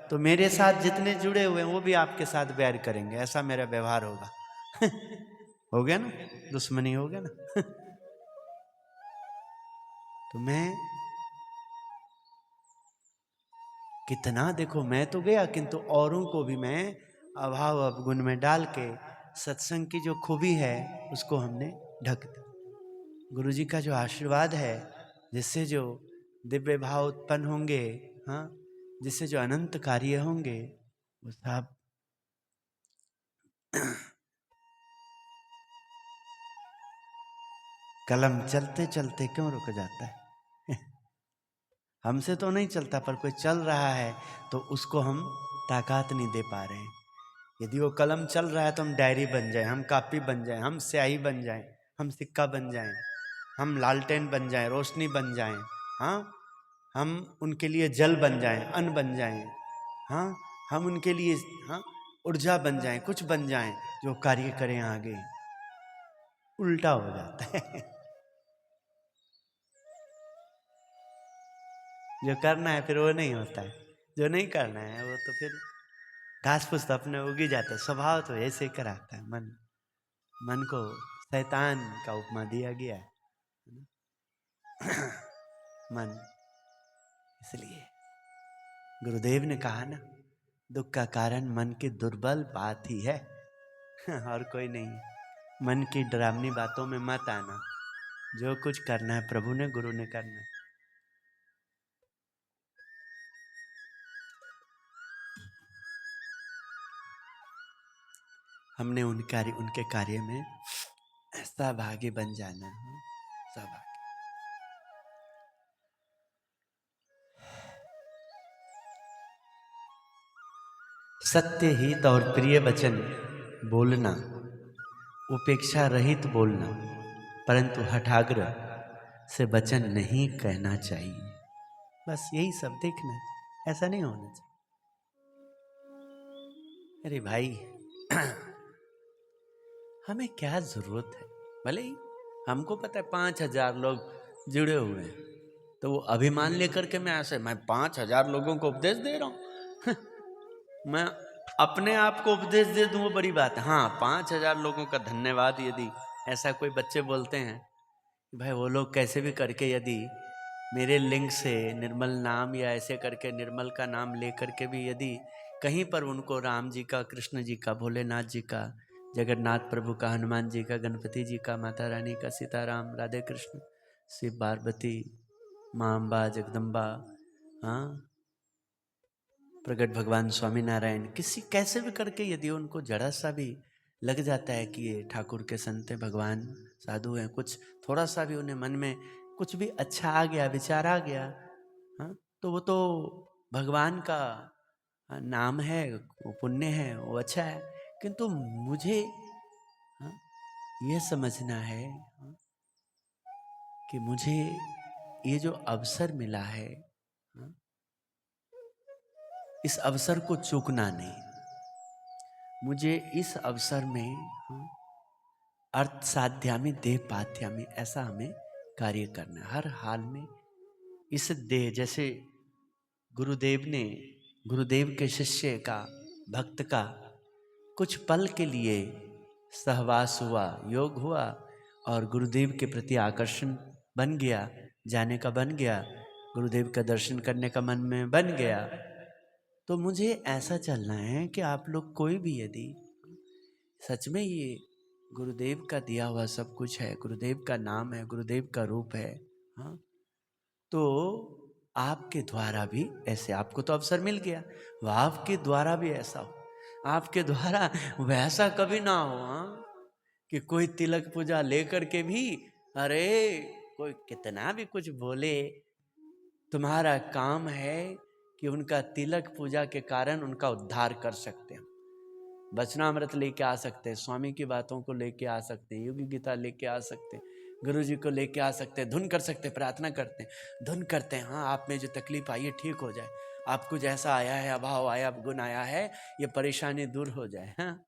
तो मेरे साथ जितने जुड़े हुए हैं वो भी आपके साथ बैर करेंगे, ऐसा मेरा व्यवहार होगा। हो गया ना, दुश्मनी हो गया ना। तो मैं कितना देखो, मैं तो गया किंतु औरों को भी मैं अभाव अवगुण में डाल के सत्संग की जो खूबी है उसको हमने ढक दिया। गुरु जी का जो आशीर्वाद है, जिससे जो दिव्य भाव उत्पन्न होंगे, हाँ, जिससे जो अनंत कार्य होंगे, वो सब कलम चलते चलते क्यों रुक जाता है? हमसे तो नहीं चलता, पर कोई चल रहा है तो उसको हम ताकत नहीं दे पा रहे हैं। यदि वो कलम चल रहा है तो हम डायरी बन जाएं, हम कापी बन जाएं, हम स्याही बन जाएं, हम सिक्का बन जाएं, हम लालटेन बन जाएं, रोशनी बन जाएं, हाँ, हम उनके लिए जल बन जाएं, अन्न बन जाएं, हाँ, हम उनके लिए, हाँ, ऊर्जा बन जाएं, कुछ बन जाएं जो कार्य करें आगे। उल्टा हो जाता है। जो करना है फिर वो नहीं होता है, जो नहीं करना है वो तो फिर घास फूस तो अपने उगी जाता है। स्वभाव तो ऐसे कराता है मन। मन को शैतान का उपमा दिया गया है मन। इसलिए गुरुदेव ने कहा ना, दुख का कारण मन की दुर्बल बात ही है, और कोई नहीं। मन की डरावनी बातों में मत आना। जो कुछ करना है प्रभु ने, गुरु ने करना है। हमने उनके कार्य में सहभागी बन जाना है, सहभागी। सत्य हित और प्रिय वचन बोलना, उपेक्षा रहित बोलना, परंतु हठाग्रह से वचन नहीं कहना चाहिए। बस यही सब देखना है, ऐसा नहीं होना चाहिए। अरे भाई, हमें क्या जरूरत है? भले ही हमको पता है 5,000 लोग जुड़े हुए हैं, तो वो अभिमान लेकर के मैं 5,000 लोगों को उपदेश दे रहा हूँ। मैं अपने आप को उपदेश दे दूं वो बड़ी बात है। हाँ, 5,000 लोगों का धन्यवाद। यदि ऐसा कोई बच्चे बोलते हैं, भाई वो लोग कैसे भी करके यदि मेरे लिंक से निर्मल नाम या ऐसे करके निर्मल का नाम ले करके भी यदि कहीं पर उनको राम जी का, कृष्ण जी का, भोलेनाथ जी का, जगन्नाथ प्रभु का, हनुमान जी का, गणपति जी का, माता रानी का, सीताराम, राधे कृष्ण, शिव पार्वती, माँ अम्बा, जगदम्बा, हाँ, प्रगट भगवान स्वामी नारायण, किसी कैसे भी करके यदि उनको जरा सा भी लग जाता है कि ये ठाकुर के संत हैं, भगवान साधु हैं, कुछ थोड़ा सा भी उन्हें मन में कुछ भी अच्छा आ गया, विचार आ गया, हाँ, तो वो तो भगवान का नाम है, वो पुण्य है, वो अच्छा है। किंतु मुझे हाँ, ये समझना है कि मुझे ये जो अवसर मिला है, इस अवसर को चूकना नहीं। मुझे इस अवसर में अर्थ साध्यामि देह पाथ्यामि, ऐसा हमें कार्य करना है हर हाल में। इस देह, जैसे गुरुदेव के शिष्य का, भक्त का कुछ पल के लिए सहवास हुआ, योग हुआ और गुरुदेव के प्रति आकर्षण बन गया, जाने का बन गया, गुरुदेव का दर्शन करने का मन में बन गया। तो मुझे ऐसा चलना है कि आप लोग कोई भी यदि सच में ये गुरुदेव का दिया हुआ सब कुछ है, गुरुदेव का नाम है, गुरुदेव का रूप है, हाँ, तो आपके द्वारा भी ऐसे, आपको तो अवसर मिल गया, वह आपके द्वारा भी ऐसा हो, आपके द्वारा वैसा कभी ना हो, हाँ, कि कोई तिलक पूजा लेकर के भी, अरे कोई कितना भी कुछ बोले, तुम्हारा काम है कि उनका तिलक पूजा के कारण उनका उद्धार कर सकते हैं। वचनामृत लेके आ सकते हैं, स्वामी की बातों को लेके आ सकते हैं, योगी गीता लेके आ सकते हैं, गुरु जी को लेके आ सकते हैं, धुन कर सकते हैं, प्रार्थना करते हैं, धुन करते हैं, हाँ आप में जो तकलीफ आई है ठीक हो जाए, आपको जैसा आया है, अभाव आया, गुण आया है, ये परेशानी दूर हो जाए। हाँ,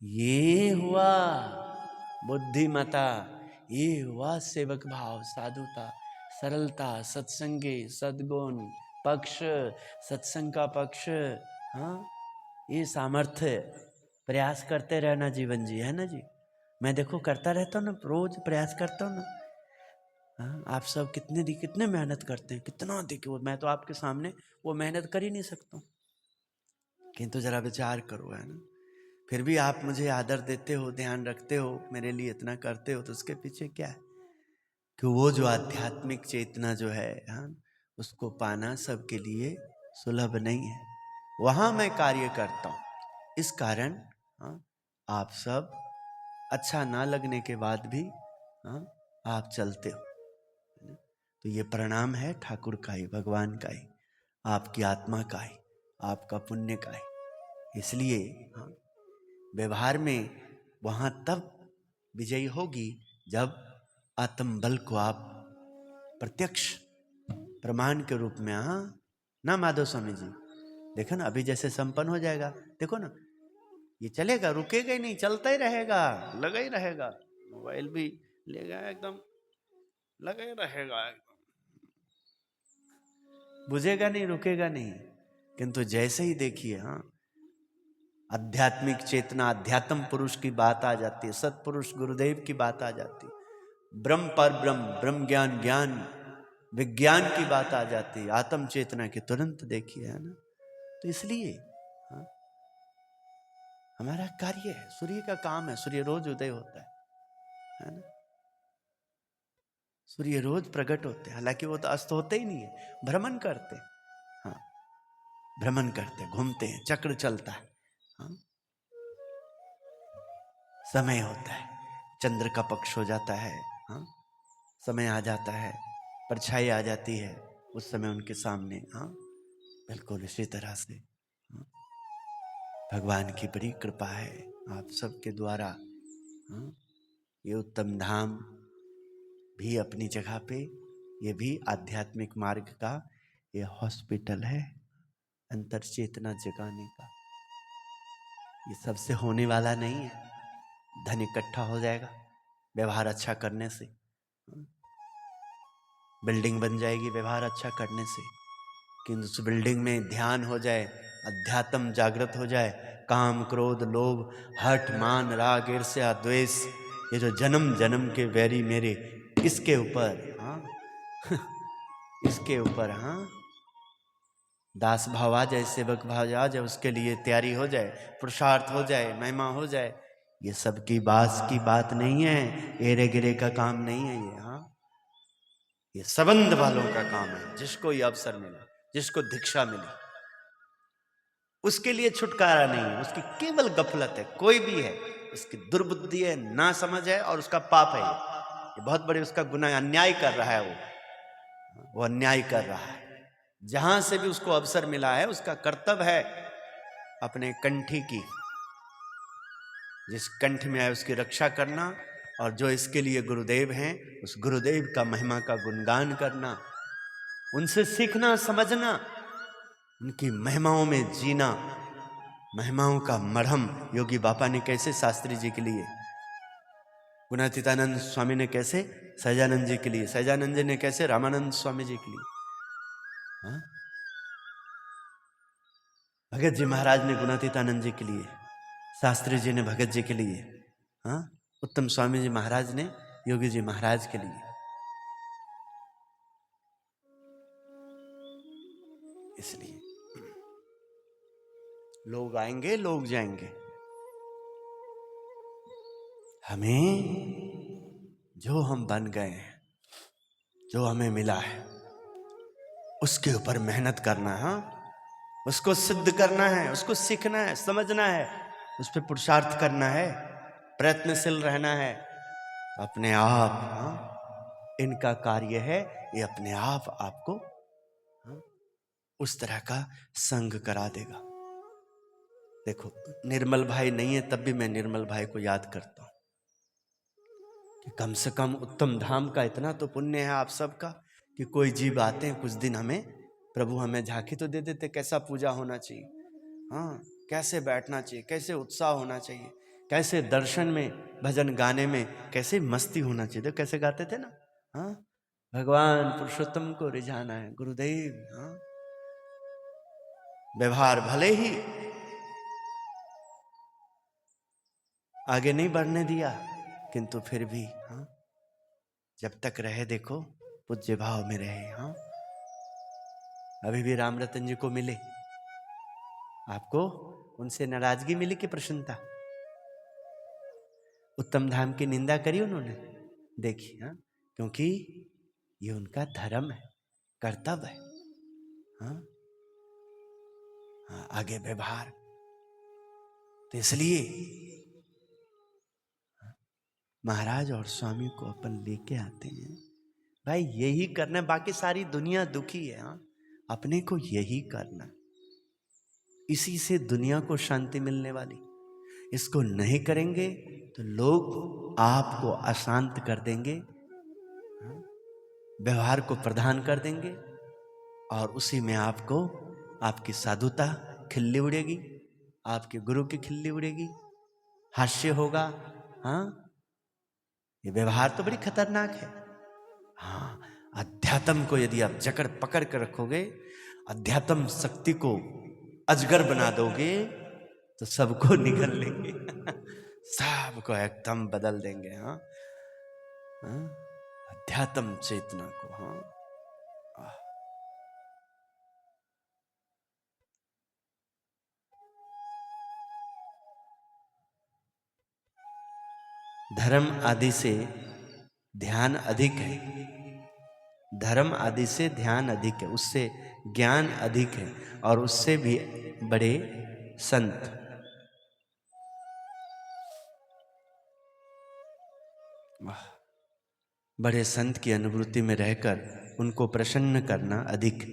ये हुआ बुद्धिमता, ये हुआ सेवक भाव, साधुता, सरलता, सत्संगी, सद्गुण पक्ष, सत्संग का पक्ष, हाँ, ये सामर्थ्य, प्रयास करते रहना जीवन जी, है ना जी। मैं देखो करता रहता हूँ ना, रोज प्रयास करता हूँ ना, हाँ, आप सब कितने मेहनत करते हैं, कितना देखो, मैं तो आपके सामने वो मेहनत कर ही नहीं सकता हूँ, किंतु जरा विचार करो, है ना। फिर भी आप मुझे आदर देते हो, ध्यान रखते हो, मेरे लिए इतना करते हो, तो उसके पीछे क्या है कि वो जो आध्यात्मिक चेतना जो है, हाँ, उसको पाना सबके लिए सुलभ नहीं है, वहां मैं कार्य करता हूँ। इस कारण हाँ, आप सब अच्छा ना लगने के बाद भी हाँ, आप चलते हो, तो ये प्रणाम है ठाकुर का ही, भगवान का ही, आपकी आत्मा का ही, आपका पुण्य का ही। इसलिए हाँ, व्यवहार में वहां तब विजयी होगी जब आत्म बल को आप प्रत्यक्ष प्रमाण के रूप में, हाँ ना माधव स्वामी जी, देखो ना अभी जैसे संपन्न हो जाएगा, देखो ना ये चलेगा, रुकेगा ही नहीं, चलता ही रहेगा, लगा ही रहेगा, मोबाइल भी लेगा एकदम, लगा ही रहेगा, बुझेगा नहीं, रुकेगा नहीं। किंतु जैसे ही देखिए, हाँ, आध्यात्मिक चेतना, अध्यात्म पुरुष की बात आ जाती है, सत्पुरुष गुरुदेव की बात आ जाती है, ब्रह्म पर ब्रह्म, ब्रह्म ज्ञान, ज्ञान विज्ञान की बात आ जाती है, आत्म चेतना की, तुरंत देखिए, है ना। तो इसलिए हाँ, हमारा कार्य है, सूर्य का काम है, सूर्य रोज उदय होता है ना, सूर्य रोज प्रकट होते हैं, हालांकि वो तो अस्त होते ही नहीं है, भ्रमण करते, हाँ, भ्रमण करते, घूमते हैं, चक्र चलता है, हाँ, समय होता है, चंद्र का पक्ष हो जाता है, हाँ, समय आ जाता है, परछाई आ जाती है, उस समय उनके सामने, हाँ, बिल्कुल इसी तरह से हाँ, भगवान की बड़ी कृपा है आप सबके द्वारा, हाँ, ये उत्तम धाम भी अपनी जगह पे, ये भी आध्यात्मिक मार्ग का ये हॉस्पिटल है, अंतर चेतना जगाने का। ये सबसे होने वाला नहीं है, धन इकट्ठा हो जाएगा व्यवहार अच्छा करने से, बिल्डिंग बन जाएगी व्यवहार अच्छा करने से, किंतु उस बिल्डिंग में ध्यान हो जाए, अध्यात्म जागृत हो जाए, काम क्रोध लोभ हठ मान राग ईर्ष्या द्वेष, ये जो जन्म जन्म के वैरी मेरे, इसके ऊपर हाँ इसके ऊपर हाँ दास भाव आ जाए, सेवक भाव आ जाए, उसके लिए तैयारी हो जाए, पुरुषार्थ हो जाए, महिमा हो जाए, ये सब की बात नहीं है, एरे गिरे का काम नहीं है ये, हाँ, ये संबंध वालों का काम है। जिसको ये अवसर मिला, जिसको दीक्षा मिली, उसके लिए छुटकारा नहीं है, उसकी केवल गफलत है, कोई भी है, उसकी दुर्बुद्धि है, ना समझ है और उसका पाप है। ये बहुत बड़े उसका गुनाह, अन्याय कर रहा है वो अन्याय कर रहा है। जहां से भी उसको अवसर मिला है, उसका कर्तव्य है अपने कंठी की, जिस कंठ में है उसकी रक्षा करना, और जो इसके लिए गुरुदेव हैं उस गुरुदेव का महिमा का गुणगान करना, उनसे सीखना, समझना, उनकी महिमाओं में जीना। महिमाओं का मरहम योगी बापा ने कैसे शास्त्री जी के लिए, गुणातीतानंद स्वामी ने कैसे सहजानंद जी के लिए, सहजानंद जी ने कैसे रामानंद स्वामी जी के लिए, हाँ? भगत जी महाराज ने गुणातीतानंद जी के लिए, शास्त्री जी ने भगत जी के लिए, हाँ? उत्तम स्वामी जी महाराज ने योगी जी महाराज के लिए। इसलिए लोग आएंगे, लोग जाएंगे, हमें जो हम बन गए हैं, जो हमें मिला है, उसके ऊपर मेहनत करना है, हाँ? उसको सिद्ध करना है, उसको सीखना है, समझना है, उस पर पुरुषार्थ करना है, प्रयत्नशील रहना है। तो अपने आप, हाँ, इनका कार्य है, ये अपने आप आपको, हाँ, उस तरह का संग करा देगा। देखो, निर्मल भाई नहीं है तब भी मैं निर्मल भाई को याद करता हूं कि कम से कम उत्तम धाम का इतना तो पुण्य है आप सबका कि कोई जीव आते हैं, कुछ दिन हमें प्रभु हमें झांकी तो दे देते, कैसा पूजा होना चाहिए, हाँ, कैसे बैठना चाहिए, कैसे उत्साह होना चाहिए, कैसे दर्शन में, भजन गाने में कैसे मस्ती होना चाहिए। तो कैसे गाते थे ना, हाँ, भगवान पुरुषोत्तम को रिझाना है गुरुदेव, हाँ, व्यवहार भले ही आगे नहीं बढ़ने दिया, किंतु फिर भी, हाँ, जब तक रहे देखो पूज्य भाव में रहे। हाँ, अभी भी राम रतन जी को मिले, आपको उनसे नाराजगी मिली कि प्रसन्नता? उत्तम धाम की निंदा करी उन्होंने, देखी, हाँ, क्योंकि ये उनका धर्म है, कर्तव्य है, हाँ, हाँ, आगे व्यवहार। तो इसलिए महाराज और स्वामी को अपन लेके आते हैं, भाई यही करना है, बाकी सारी दुनिया दुखी है, हाँ, अपने को यही करना, इसी से दुनिया को शांति मिलने वाली। इसको नहीं करेंगे तो लोग आपको अशांत कर देंगे, व्यवहार को प्रदान कर देंगे, और उसी में आपको आपकी साधुता खिल्ली उड़ेगी, आपके गुरु की खिल्ली उड़ेगी, हास्य होगा। हाँ, ये व्यवहार तो बड़ी खतरनाक है। हाँ, अध्यात्म को यदि आप जकड़ पकड़ कर रखोगे, अध्यात्म शक्ति को अजगर बना दोगे, तो सबको निगल लेंगे सबको एकदम बदल देंगे। हाँ, हाँ? अध्यात्म चेतना को, हाँ, धर्म आदि से ध्यान अधिक है, धर्म आदि से ध्यान अधिक है, उससे ज्ञान अधिक है, और उससे भी बड़े संत। बड़े संत की अनुभूति में रहकर उनको प्रसन्न करना अधिक।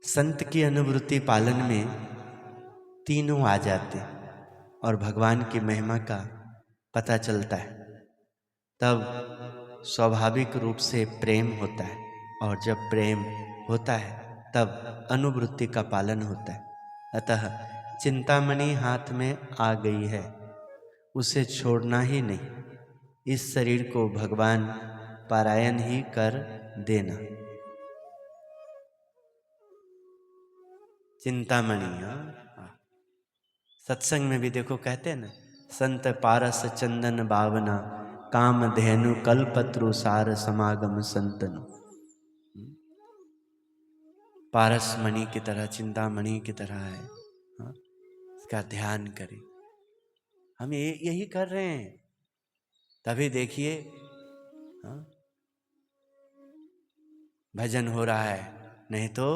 संत की अनुभूति पालन में तीनों आ जाते और भगवान की महिमा का पता चलता है, तब स्वाभाविक रूप से प्रेम होता है, और जब प्रेम होता है तब अनुवृत्ति का पालन होता है। अतः चिंतामणि हाथ में आ गई है, उसे छोड़ना ही नहीं, इस शरीर को भगवान पारायण ही कर देना। चिंतामणि, हाँ, सत्संग में भी देखो कहते हैं ना, संत पारस चंदन बावना, काम धेनु कल्पत्रु सार समागम संतनु। पारस मणि की तरह, चिंतामणि की तरह है, हाँ, इसका ध्यान करें। हम यही कर रहे हैं, तभी देखिए, हाँ, भजन हो रहा है, नहीं तो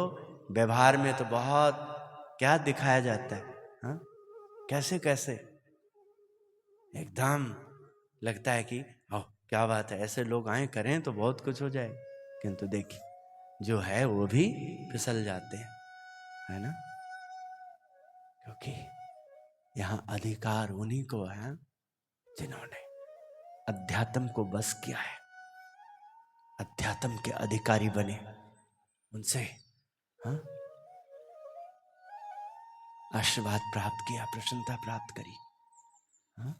व्यवहार में तो बहुत क्या दिखाया जाता है, हाँ, कैसे कैसे, एकदम लगता है कि क्या बात है, ऐसे लोग आए करें तो बहुत कुछ हो जाए, किंतु देखिए जो है वो भी फिसल जाते हैं, है ना। क्योंकि यहाँ अधिकार उन्हीं को है जिन्होंने अध्यात्म को बस किया है, अध्यात्म के अधिकारी बने, उनसे हाँ आशीर्वाद प्राप्त किया, प्रसन्नता प्राप्त करी। हाँ?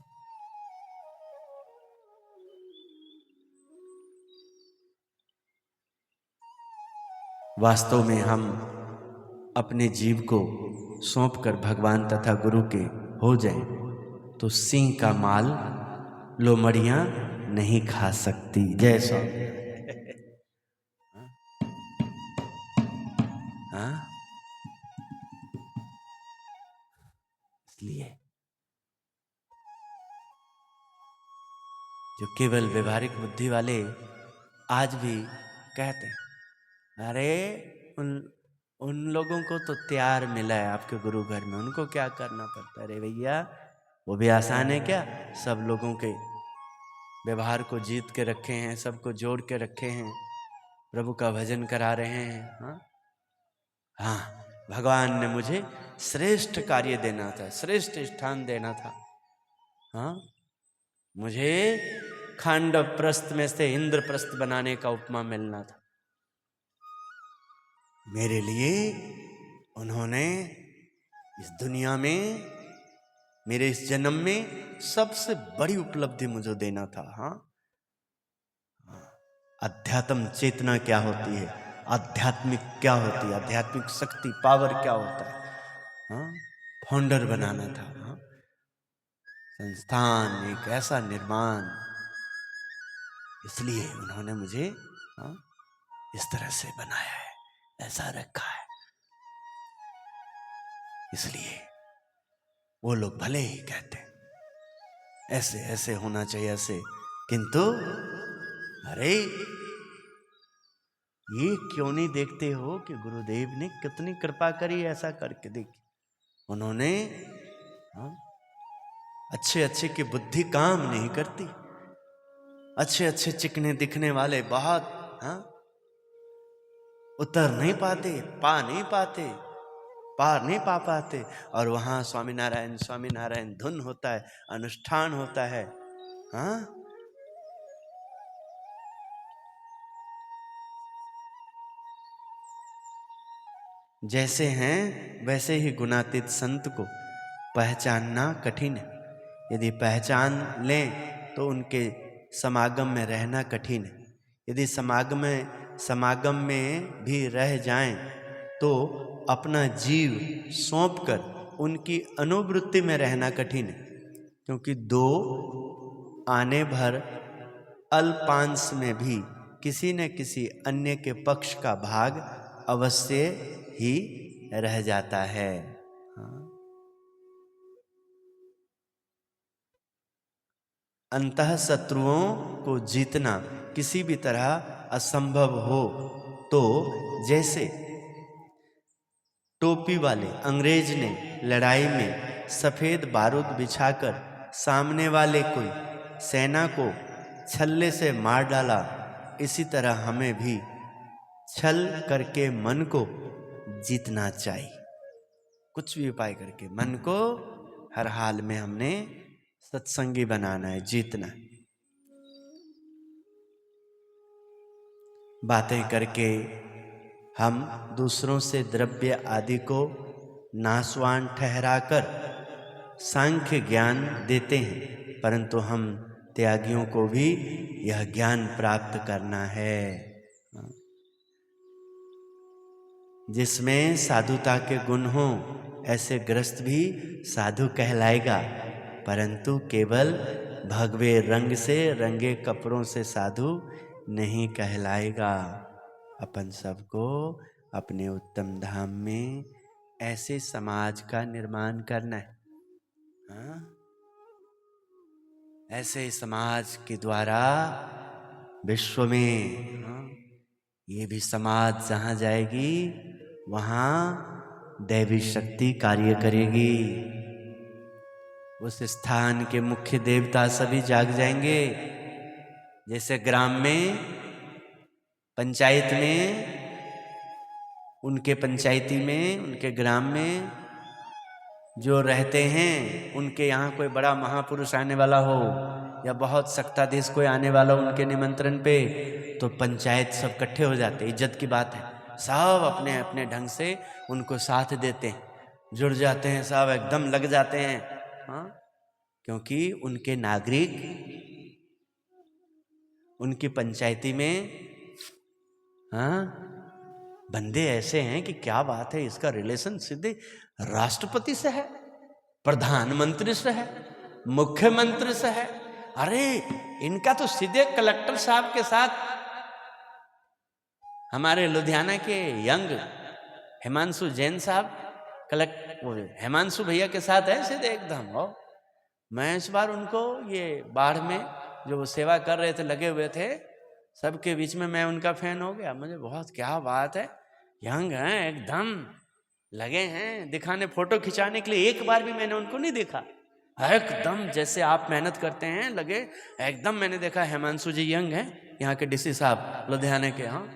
वास्तव में हम अपने जीव को सौंपकर भगवान तथा गुरु के हो जाएं तो सिंह का माल लोमड़ियां नहीं खा सकती। जय स्वामी। हाँ, इसलिए जो केवल व्यवहारिक बुद्धि वाले आज भी कहते हैं, अरे उन लोगों को तो तैयार मिला है आपके गुरु घर में, उनको क्या करना पड़ता है। अरे भैया वो भी आसान है क्या, सब लोगों के व्यवहार को जीत के रखे हैं, सबको जोड़ के रखे हैं, प्रभु का भजन करा रहे हैं। हाँ हाँ, भगवान ने मुझे श्रेष्ठ कार्य देना था, श्रेष्ठ स्थान देना था। हाँ, मुझे खांडव प्रस्थ में से इंद्रप्रस्थ बनाने का उपमा मिलना था। मेरे लिए उन्होंने इस दुनिया में, मेरे इस जन्म में सबसे बड़ी उपलब्धि मुझे देना था। हाँ, अध्यात्म चेतना क्या होती है, आध्यात्मिक क्या होती है, आध्यात्मिक शक्ति पावर क्या होता है। हाँ, फाउंडर बनाना था। हाँ, संस्थान, एक ऐसा निर्माण, इसलिए उन्होंने मुझे हाँ इस तरह से बनाया है, ऐसा रखा है। इसलिए वो लोग भले ही कहते हैं ऐसे ऐसे होना चाहिए, ऐसे, किंतु अरे ये क्यों नहीं देखते हो कि गुरुदेव ने कितनी कृपा करी ऐसा करके। देखिए उन्होंने अच्छे अच्छे की बुद्धि काम नहीं करती, अच्छे अच्छे चिकने दिखने वाले बहुत उतर नहीं पाते, पा नहीं पाते, पार नहीं पा पाते, और वहां स्वामीनारायण स्वामीनारायण धुन होता है, अनुष्ठान होता है। हाँ, जैसे हैं वैसे ही गुणातीत संत को पहचानना कठिन है। यदि पहचान लें तो उनके समागम में रहना कठिन है। यदि समागम में भी रह जाएं तो अपना जीव सौंपकर उनकी अनुवृत्ति में रहना कठिन है, क्योंकि दो आने भर अल्पांश में भी किसी न किसी अन्य के पक्ष का भाग अवश्य ही रह जाता है। अंतः शत्रुओं को जीतना किसी भी तरह असंभव हो तो जैसे टोपी वाले अंग्रेज ने लड़ाई में सफेद बारूद बिछाकर सामने वाले कोई सेना को छल्ले से मार डाला, इसी तरह हमें भी छल करके मन को जीतना चाहिए। कुछ भी उपाय करके मन को हर हाल में हमने सत्संगी बनाना है, जीतना है। बातें करके हम दूसरों से द्रव्य आदि को नाशवान ठहराकर सांख्य ज्ञान देते हैं, परंतु हम त्यागियों को भी यह ज्ञान प्राप्त करना है। जिसमें साधुता के गुण हो ऐसे ग्रस्त भी साधु कहलाएगा, परंतु केवल भगवे रंग से रंगे कपड़ों से साधु नहीं कहलाएगा। अपन सबको अपने उत्तम धाम में ऐसे समाज का निर्माण करना है। हाँ? ऐसे समाज के द्वारा विश्व में ये भी समाज जहाँ जाएगी वहाँ दैवी शक्ति कार्य करेगी, उस स्थान के मुख्य देवता सभी जाग जाएंगे। जैसे ग्राम में, पंचायत में, उनके पंचायती में, उनके ग्राम में जो रहते हैं, उनके यहाँ कोई बड़ा महापुरुष आने वाला हो या बहुत सत्ताधीश कोई आने वाला हो उनके निमंत्रण पे, तो पंचायत सब इकट्ठे हो जाते। इज्जत की बात है, सब अपने अपने ढंग से उनको साथ देते हैं, जुड़ जाते हैं, सब एकदम लग जाते हैं। हाँ, क्योंकि उनके नागरिक उनकी पंचायती में, हाँ, बंदे ऐसे हैं कि क्या बात है। इसका रिलेशन सीधे राष्ट्रपति से है, प्रधानमंत्री से है, मुख्यमंत्री से है। अरे इनका तो सीधे कलेक्टर साहब के साथ, हमारे लुधियाना के यंग हिमांशु जैन साहब, हिमांशु भैया के साथ है सीधे एकदम। हो, मैं इस बार उनको ये बाढ़ में जो वो सेवा कर रहे थे, लगे हुए थे, सबके बीच में मैं उनका फैन हो गया। मुझे बहुत, क्या बात है, यंग हैं एकदम, लगे हैं दिखाने, फोटो खिंचाने के लिए। एक बार भी मैंने उनको नहीं देखा, एकदम जैसे आप मेहनत करते हैं लगे एकदम। मैंने देखा हिमांशु जी यंग हैं, यहाँ के डीसी साहब लुधियाने के। हाँ,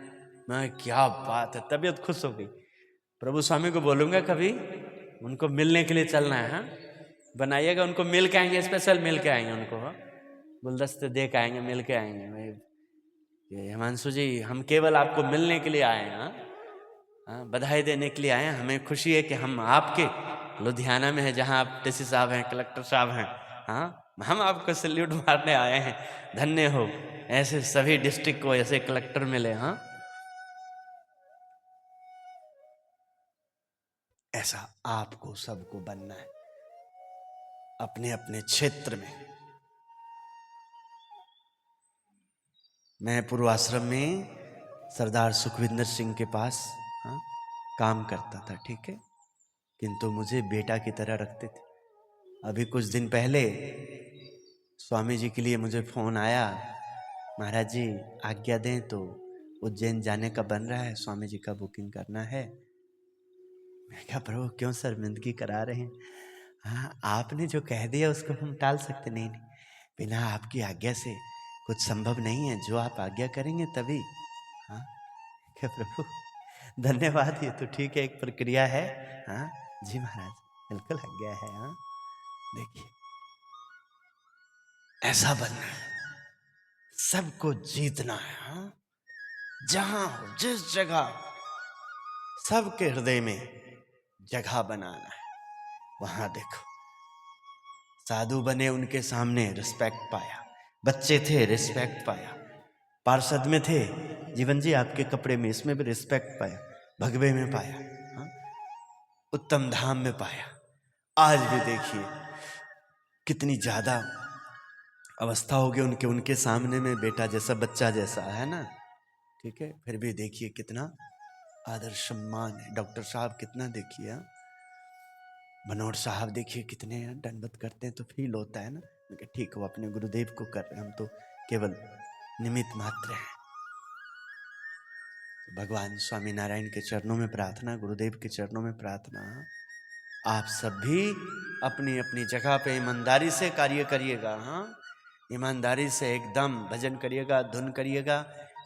मैं, क्या बात है, तबीयत खुश हो गई। प्रभु स्वामी को बोलूँगा कभी उनको मिलने के लिए चलना है। हाँ, बनाइएगा, उनको मिल के आएंगे, स्पेशल मिल के आएंगे उनको। हाँ, गुलदस्ते दे के आएंगे, मिल के आएंगे। हिमांशु जी, हम केवल आपको मिलने के लिए आए हैं। हाँ, बधाई देने के लिए आए हैं। हमें खुशी है कि हम आपके लुधियाना में हैं, जहाँ आप डीसी साहब हैं, कलेक्टर साहब हैं। हाँ, हम आपको सैल्यूट मारने आए हैं। धन्य हो, ऐसे सभी डिस्ट्रिक्ट को ऐसे कलेक्टर मिले। हाँ, ऐसा आपको सबको बनना है अपने अपने क्षेत्र में। मैं पूर्वाश्रम में सरदार सुखविंदर सिंह के पास, हाँ, काम करता था, ठीक है, किंतु मुझे बेटा की तरह रखते थे। अभी कुछ दिन पहले स्वामी जी के लिए मुझे फोन आया, महाराज जी आज्ञा दें तो उज्जैन जाने का बन रहा है, स्वामी जी का बुकिंग करना है। मैं क्या प्रभु क्यों शर्मिंदगी करा रहे हैं? हाँ, आपने जो कह दिया उसको हम टाल सकते नहीं, बिना आपकी आज्ञा से कुछ संभव नहीं है, जो आप आज्ञा करेंगे तभी। हाँ, क्या प्रभु धन्यवाद, ये तो ठीक है, एक प्रक्रिया है। हाँ जी महाराज, बिल्कुल आज्ञा है। हाँ, देखिए ऐसा बनना है, सबको जीतना है। हाँ, जहां हो, जिस जगह, सबके हृदय में जगह बनाना है। वहां देखो, साधु बने, उनके सामने रिस्पेक्ट पाया, बच्चे थे रिस्पेक्ट पाया, पार्षद में थे, जीवन जी आपके कपड़े में, इसमें भी रिस्पेक्ट पाया, भगवे में पाया, हाँ, उत्तम धाम में पाया। आज भी देखिए कितनी ज्यादा अवस्था हो गई उनके, उनके सामने में बेटा जैसा, बच्चा जैसा है ना, ठीक है, फिर भी देखिए कितना आदर सम्मान है। डॉक्टर साहब कितना, देखिए मनोहर साहब देखिए कितने दंडवत करते हैं, तो फील होता है ना, ठीक है वो अपने गुरुदेव को कर रहे हैं, हम तो केवल निमित्त मात्र हैं। भगवान स्वामी नारायण के चरणों में प्रार्थना, गुरुदेव के चरणों में प्रार्थना, आप सब भी अपनी अपनी जगह पे ईमानदारी से कार्य करिएगा। हाँ, ईमानदारी से एकदम भजन करिएगा, धुन करिएगा,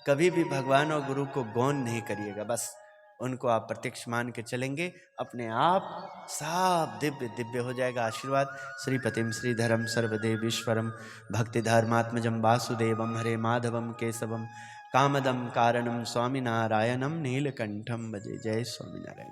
कभी भी भगवान और गुरु को गौण नहीं करिएगा, बस उनको आप प्रत्यक्ष मान के चलेंगे, अपने आप सब दिव्य दिव्य हो जाएगा। आशीर्वाद। श्रीपतिम श्रीधरम सर्वदेवीश्वरम भक्ति धर्मात्मजम वासुदेवम हरे माधवम केशवम कामदम कारणम स्वामीनारायणम नीलकंठम भजे। जय स्वामीनारायण।